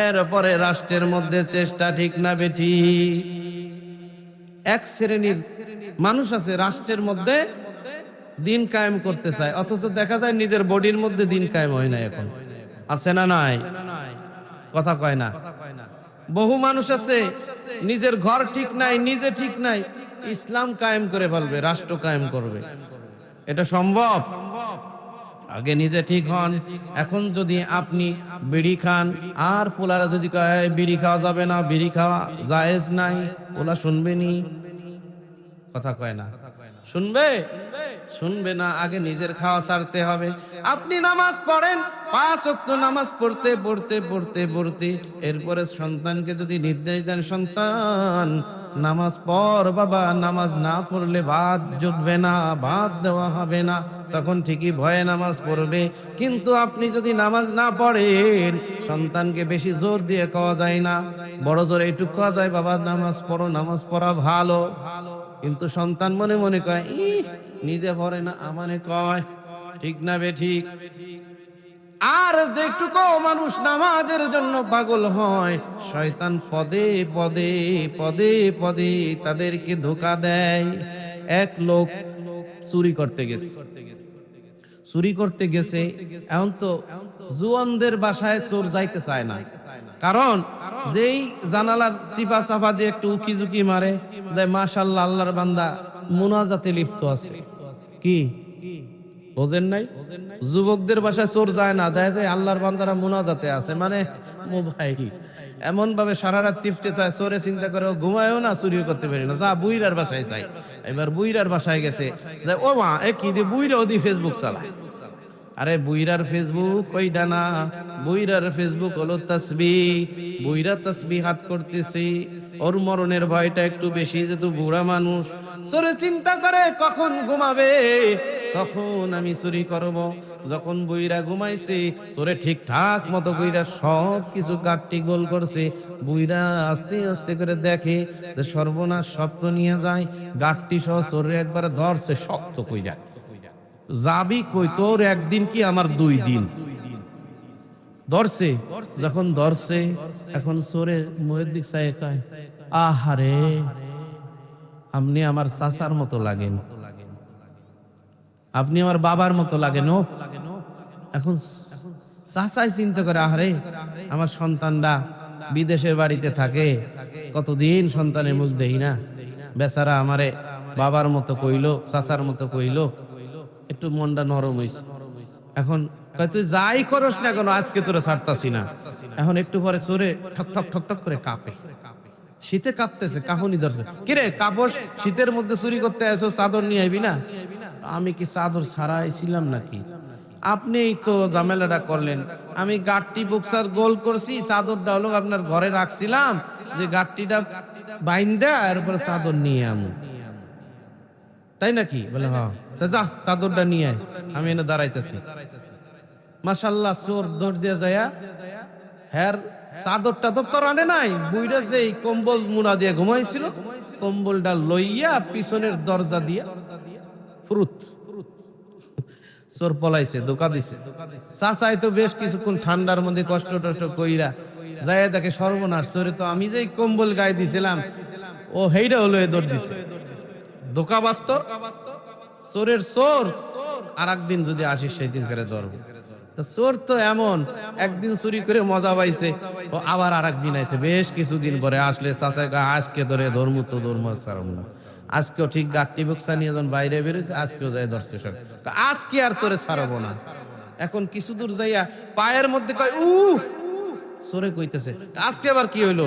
এরপরে রাষ্ট্রের মধ্যে চেষ্টা, ঠিক না বেঠি? এক শ্রেণীর মানুষ আছে রাষ্ট্রের মধ্যে দিন কায়েম করতে চায়, অথচ দেখা যায় নিজের বডির মধ্যে দিন কায়েম হয় না। এখন আছে না নাই? কথা কয় না। বহু মানুষ আছে নিজের ঘর ঠিক নাই, নিজে ঠিক নাই, ইসলাম কায়েম করে ফেলবে, রাষ্ট্র কায়েম করবে। এটা সম্ভব? আগে নিজে ঠিক হন। এখন যদি আপনি বিড়ি খান আর পোলারা যদি কয় বিড়ি খাওয়া যাবে না, বিড়ি খাওয়া জায়েজ নাই, ওলা শুনবেনি? কথা কয় না। শুনবে? শুনবে না। আগে নিজের খাওয়া ছাড়তে হবে। আপনি নামাজ পড়েন, 5 ওয়াক্ত নামাজ পড়তে পড়তে পড়তে পড়তে এরপরে সন্তানকে যদি নির্দেশ দেন, সন্তান নামাজ পড় বাবা, নামাজ না পড়লে ভাত জুটবে না, ভাত দেওয়া হবে না, তখন ঠিকই ভয়ে নামাজ পড়বে। কিন্তু আপনি যদি নামাজ না পড়েন, সন্তানকে বেশি জোর দিয়ে খাওয়া যায় না, বড় জোর এইটুকু খাওয়া যায়, বাবা নামাজ পড়ো, নামাজ পড়া ভালো। কিন্তু সন্তান মনে মনে কয় নিজে পড়ে না, আমানে কয়, ঠিক না বেঠিক? আর যেটুকু মানুষ নামাজের জন্য পাগল হয়, শয়তান পদে পদে পদে পদে তাদেরকে ধোঁকা দেয়। এক লোক চুরি করতে গেছে, এখন তো জুয়ানদের বাসায় চোর যাইতে চায় না, কারণ যেই জানালার চিপা চাপা দিয়ে একটু উকি ঝুঁকি মারে, মাশাআল্লাহ আল্লাহর বান্দা মুনাজাতে লিপ্ত আছে। কি বোঝেন নাই? যুবকদের বাসায় চোর যায় না, দেখা যায় আল্লাহর বান্দারা মুনাজাতে আছে, মানে ভাই এমন ভাবে সারা রাত টিপতে থাকে, চোরে চিন্তা করে ঘুমায়ও না, চুরিও করতে পারি না, যা বুইরার বাসায় যাই। এবার বুইরার বাসায় গেছে, ও মা এ কি দিয়ে বুইরা ওদি ফেসবুক চালায়। আরে বুইরার ফেসবুক ওইটা না, বুইরার ফেসবুক হলো তাসবিহ। বুইরা তাসবিহ হাত করতেছে, ওর মরণের ভয়টা একটু বেশি, যেহেতু বুড়া মানুষ। চোরে চিন্তা করে কখন ঘুমাবে, তখন আমি চুরি করব। যখন বুইরা ঘুমাইছে, চোরে ঠিকঠাক মতো কইরা সব কিছু গাট্টি গোল করছে। বুইরা আস্তে আস্তে করে দেখে যে সর্বনাশ, শব্দ নিয়ে যায়, গাট্টি সহ চোরে একবার ধরছে শক্ত কইরা। যাবি কই, তোর একদিন কি আমার 2 দিন। ধরছে, যখন ধরছে এখন চোরে মুয়ের দিক চায় কয়, আহারে আপনি আমার চাচার মতো লাগেন, আপনি আমার বাবার মতো লাগেন। ও এখন চাচাই চিন্তা করে, আহারে আমার সন্তানরা বিদেশের বাড়িতে থাকে, কতদিন সন্তানের মুখ দেই না, বেচারা আমারে বাবার মতো কইলো, চাচার মতো কইলো, একটু মনটা নরম হইছে। এখন তুই যাই করস না কেন, আজকে তোরে ছাড়তাছি না। এখন একটু পরে চোরে ঠক ঠক ঠক ঠক করে কাঁপে, শীতে কাঁপতেছে, কাঁপুনি ধরছে। কিরে কাপড়, শীতের মধ্যে চুরি করতে আসো, চাদর নিয়ে আইবি না? আমি কি চাদর ছাড়াই ছিলাম নাকি? আপনিই তো ঝামেলাটা করলেন। আমি গাট্টি বক্সার গোল করছি, চাদরটা হলো আপনার ঘরে রাখছিলাম, যে গাট্টিটা বাইন্দা এর উপরে চাদর নিয়ে আমু, তাই নাকি? বলে হ্যাঁ, যা চাদরটা নিয়ে আয়, আমি এনে দাঁড়াইতেছি। মাশাআল্লাহ, চোর দৌড় দিয়ে যায়া হ্যার চাদরটা তো তোর আনে নাই, বুইরা যে কম্বল মুনা দিয়ে ঘুমাইছিল, কম্বলটা লইয়া পিছনের দরজা দিয়া ফুরুত চোর পলাইছে, ধোকা দিছে। চাচাই তো বেশ কিছুক্ষণ ঠান্ডার মধ্যে কষ্ট টষ্ট কইরা যায় দেখে সর্বনাশ, চোরে তো আমি যে কম্বল গায়ে দিছিলাম, ও হেইটা হলো এ দৌড় দিছে। ধোকা বাস্ত চোরের চোর, আর একদিন যদি আসিস সেই দিন করে ধরবো। চোর তো এমন, একদিন চুরি করে মজা পাইছে, ও আবার আর একদিন আইছে, বেশ কিছুদিন পরে আসলে চাচা আজকে ধরে ধর্ম তো ধর্ম ছাড়ব না। আজকেও ঠিক গাট্টি বক্সা নিয়ে যখন বাইরে বেরোছে, আজকেও যাই ধরছে সব, আজকে আর তোরে ছাড়বো না। এখন কিছু দূর যাইয়া পায়ের মধ্যে কয় উফ, চোরে কইতেছে আজকে আবার কি হইলো?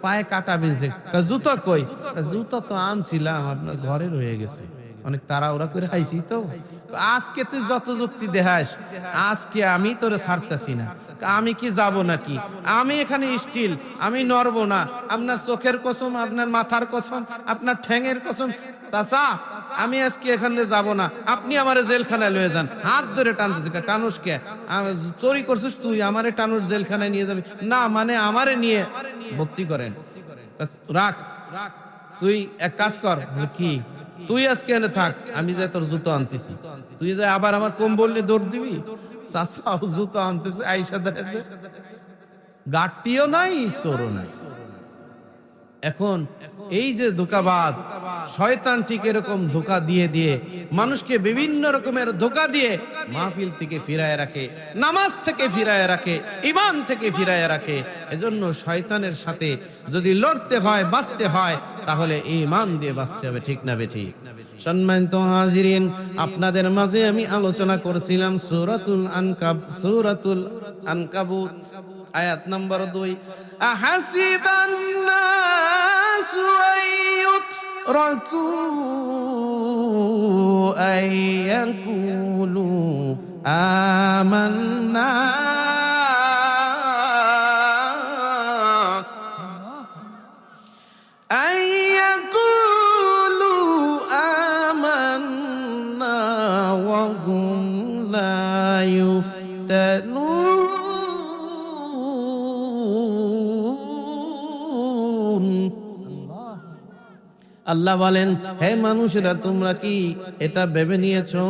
পায়ে কাটা বিঁধছে। জুতা কই? জুতা তো আনছিলাম, আপনার ঘরে রয়ে গেছে, অনেক তাড়াহুড়া করে আইছি তো। আজকে তুই যত যুক্তি দেখাস, আজকে আমি তোরে ছাড়তেছি না। আমি কি যাব নাকি? আমি এখানে স্টিল, আমি নড়ব না। আপনার চোখের কসম, আপনার মাথার কসম, আপনার ঠ্যাঙের কসম, চাচা আমি আজকে এখানে যাব না, আপনি আমারে জেলখানায় লয়ে যান। হাত ধরে টানতেছে, টানুস কে? চুরি করছিস তুই, আমারে টানুস জেলখানায় নিয়ে যাবি না? মানে আমারে নিয়ে ভর্তি করেন। রাখ, তুই এক কাজ কর। কি? তুই আজকে এনে থাক, আমি যাই তোর জুতো আনতেছি। তুই যাই আবার আমার কম্বল নিয়ে দৌড় দিবি? চাচা জুতো আনতেছে, আইসা দেখে গাট্টিও নাই, চোরও নাই। এখন এই যে ধোঁকাবাজ শয়তান, ঠিক এরকম ধোঁকা দিয়ে দিয়ে মানুষকে বিভিন্ন রকমের ধোঁকা দিয়ে মাহফিল থেকে ফিরায় রাখে, নামাজ থেকে ফিরায় রাখে, ঈমান থেকে ফিরায় রাখে। এজন্য শয়তানের সাথে যদি লড়তে হয়, বাঁচতে হয়, তাহলে ঈমান দিয়ে বাঁচতে হবে, ঠিক না বেঠিক? সম্মানিত হাজিরিন, আপনাদের মাঝে আমি আলোচনা করেছিলাম সূরাতুল আনকাবুত আয়াত নম্বর 2। আহাসিবান নাসু আইয়ুতরাকু আইয়াকুলু আমান্না ওয়া হুম লা ইফতানুন। আল্লাহ বলেন, হে মানুষেরা, তোমরা কি এটা ভেবে নিয়েছো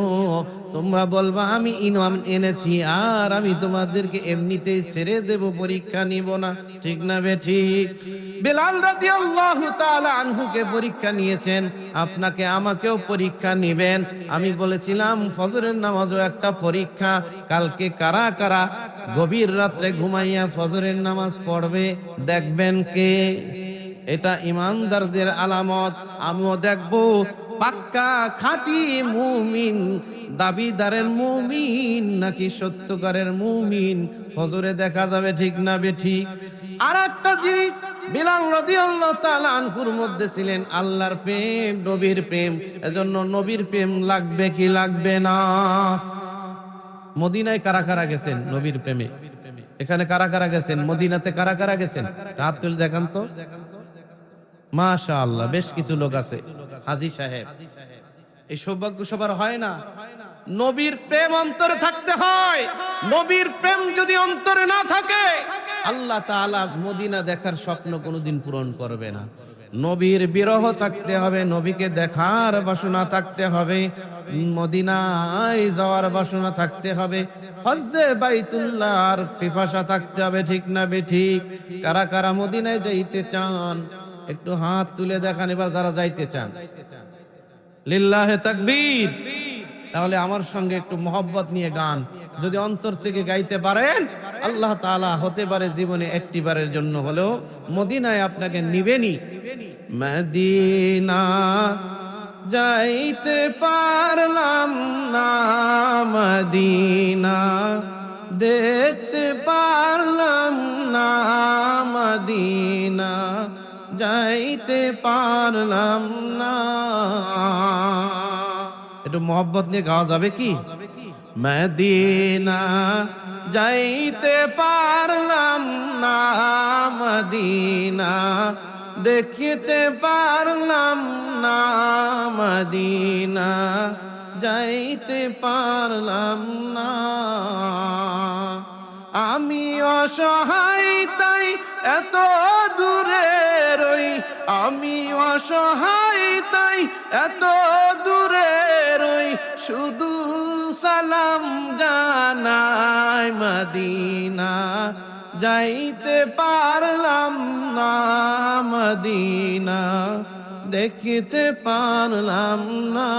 তোমরা বলবা আমি ইনাম এনেছি আর আমি তোমাদেরকে এমনিতেই ছেড়ে দেব, পরীক্ষা নিব না? ঠিক না বেঠিক? বিলাল রাদিয়াল্লাহু তাআলা আনহুকে পরীক্ষা নিয়েছেন, আপনাকে আমাকেও পরীক্ষা নেবেন। আমি বলেছিলাম ফজরের নামাজও একটা পরীক্ষা। কালকে কারা কারা গভীর রাত্রে ঘুমাইয়া ফজরের নামাজ পড়বে দেখবেন কে? এটা ইমানদারদের আলামত। আমিও দেখব পাক্কা খাঁটি মুমিন, দাবিদারের মুমিন নাকি সত্যকারের মুমিন, ফজরে দেখা যাবে। ঠিক না বেঠিক? আর একটা জিনিস, বিলাল রাদিয়াল্লাহু তাআলা আনহুর মধ্যে ছিলেন আল্লাহর প্রেম, নবীর প্রেম। এজন্য নবীর প্রেম লাগবে কি লাগবে না? মদিনায় কারা কারা গেছেন নবীর প্রেমে? এখানে কারা কারা গেছেন? মদিনাতে কারা কারা গেছেন? হাত তুলে দেখান তো। মাশাআল্লাহ, বেশ কিছু লোক আছে। হাজী সাহেব, এই সৌভাগ্য সবার হয় না। নবীর প্রেম অন্তরে থাকতে হয়। নবীর প্রেম যদি অন্তরে না থাকে, আল্লাহ তাআলা মদিনা দেখার স্বপ্ন কোনোদিন পূরণ করবে না। নবীর বিরহ থাকতে হবে, নবীকে দেখার বাসনা থাকতে হবে, মদিনায় যাওয়ার বাসনা থাকতে হবে, হজ্জে বাইতুল্লাহর পিপাসা থাকতে হবে। ঠিক না বেঠিক? কারা কারা মদিনায় যাইতে চান একটু হাত তুলে দেখান এবার, যারা যাইতে চান। লিল্লাহে তাকবীর। তাহলে আমার সঙ্গে একটু মোহব্বত নিয়ে গান যদি অন্তর থেকে গাইতে পারেন, আল্লাহ তাআলা হতে পারে জীবনে একটিবারের জন্য হলেও মদিনায় আপনাকে নিবেনি। মদিনা যাইতে পারলাম না, মদিনা দেখতে পারলাম না, মদিনা যাইতে পারলাম না। একটু মোহব্বত নিয়ে গাওয়া যাবে কি? মদিনা যাইতে পারলাম না, মদিনা দেখিতে পারলাম না, মদিনা যাইতে পারলাম না। আমি অসহায় তাই এত দূরে রই, আমি অসহায় তাই এত দূরে রই, শুধু সালাম জানাই, মদিনা যাইতে পারলাম না, মদিনা দেখিতে পারলাম না।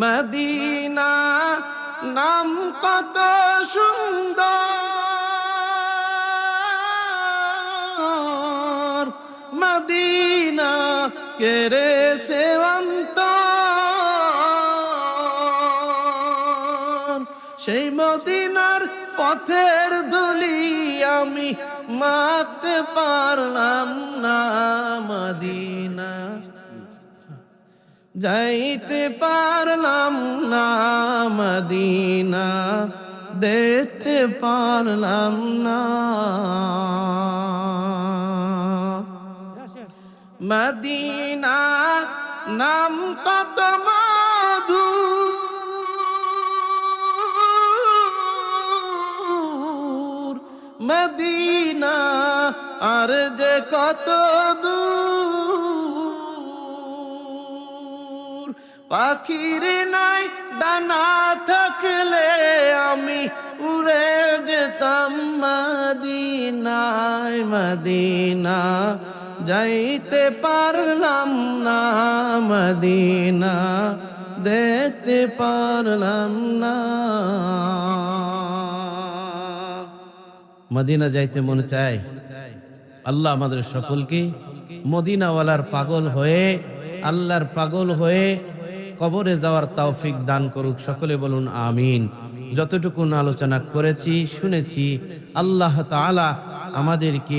মদিনা নাম কত সুন্দর, মদিনা কেড়েছে অন্তর, সেই মদিনার পথের ধুলি আমি মাখতে পারলাম না, মদিনা যাইতে পারলাম না, মদিনা দেখতে পারলাম না। মদিনা নাম কত মধু, মদিনা আর যে কত দূর, পাখির নাই ডানা থাকলে আমি উড়ে যেতাম মদিনায়, মদিনা যাইতে পারলাম না, মদিনা দেখতে পারলাম না। মদিনা যাইতে মনে চায়। আল্লাহ আমাদের সকলকে মদিনাওয়ালার পাগল হয়ে, আল্লাহর পাগল হয়ে কবরে যাওয়ার তৌফিক দান করুক। সকলে বলুন আমিন। যতটুকু আলোচনা করেছি শুনেছি, আল্লাহ তাআলা আমাদেরকে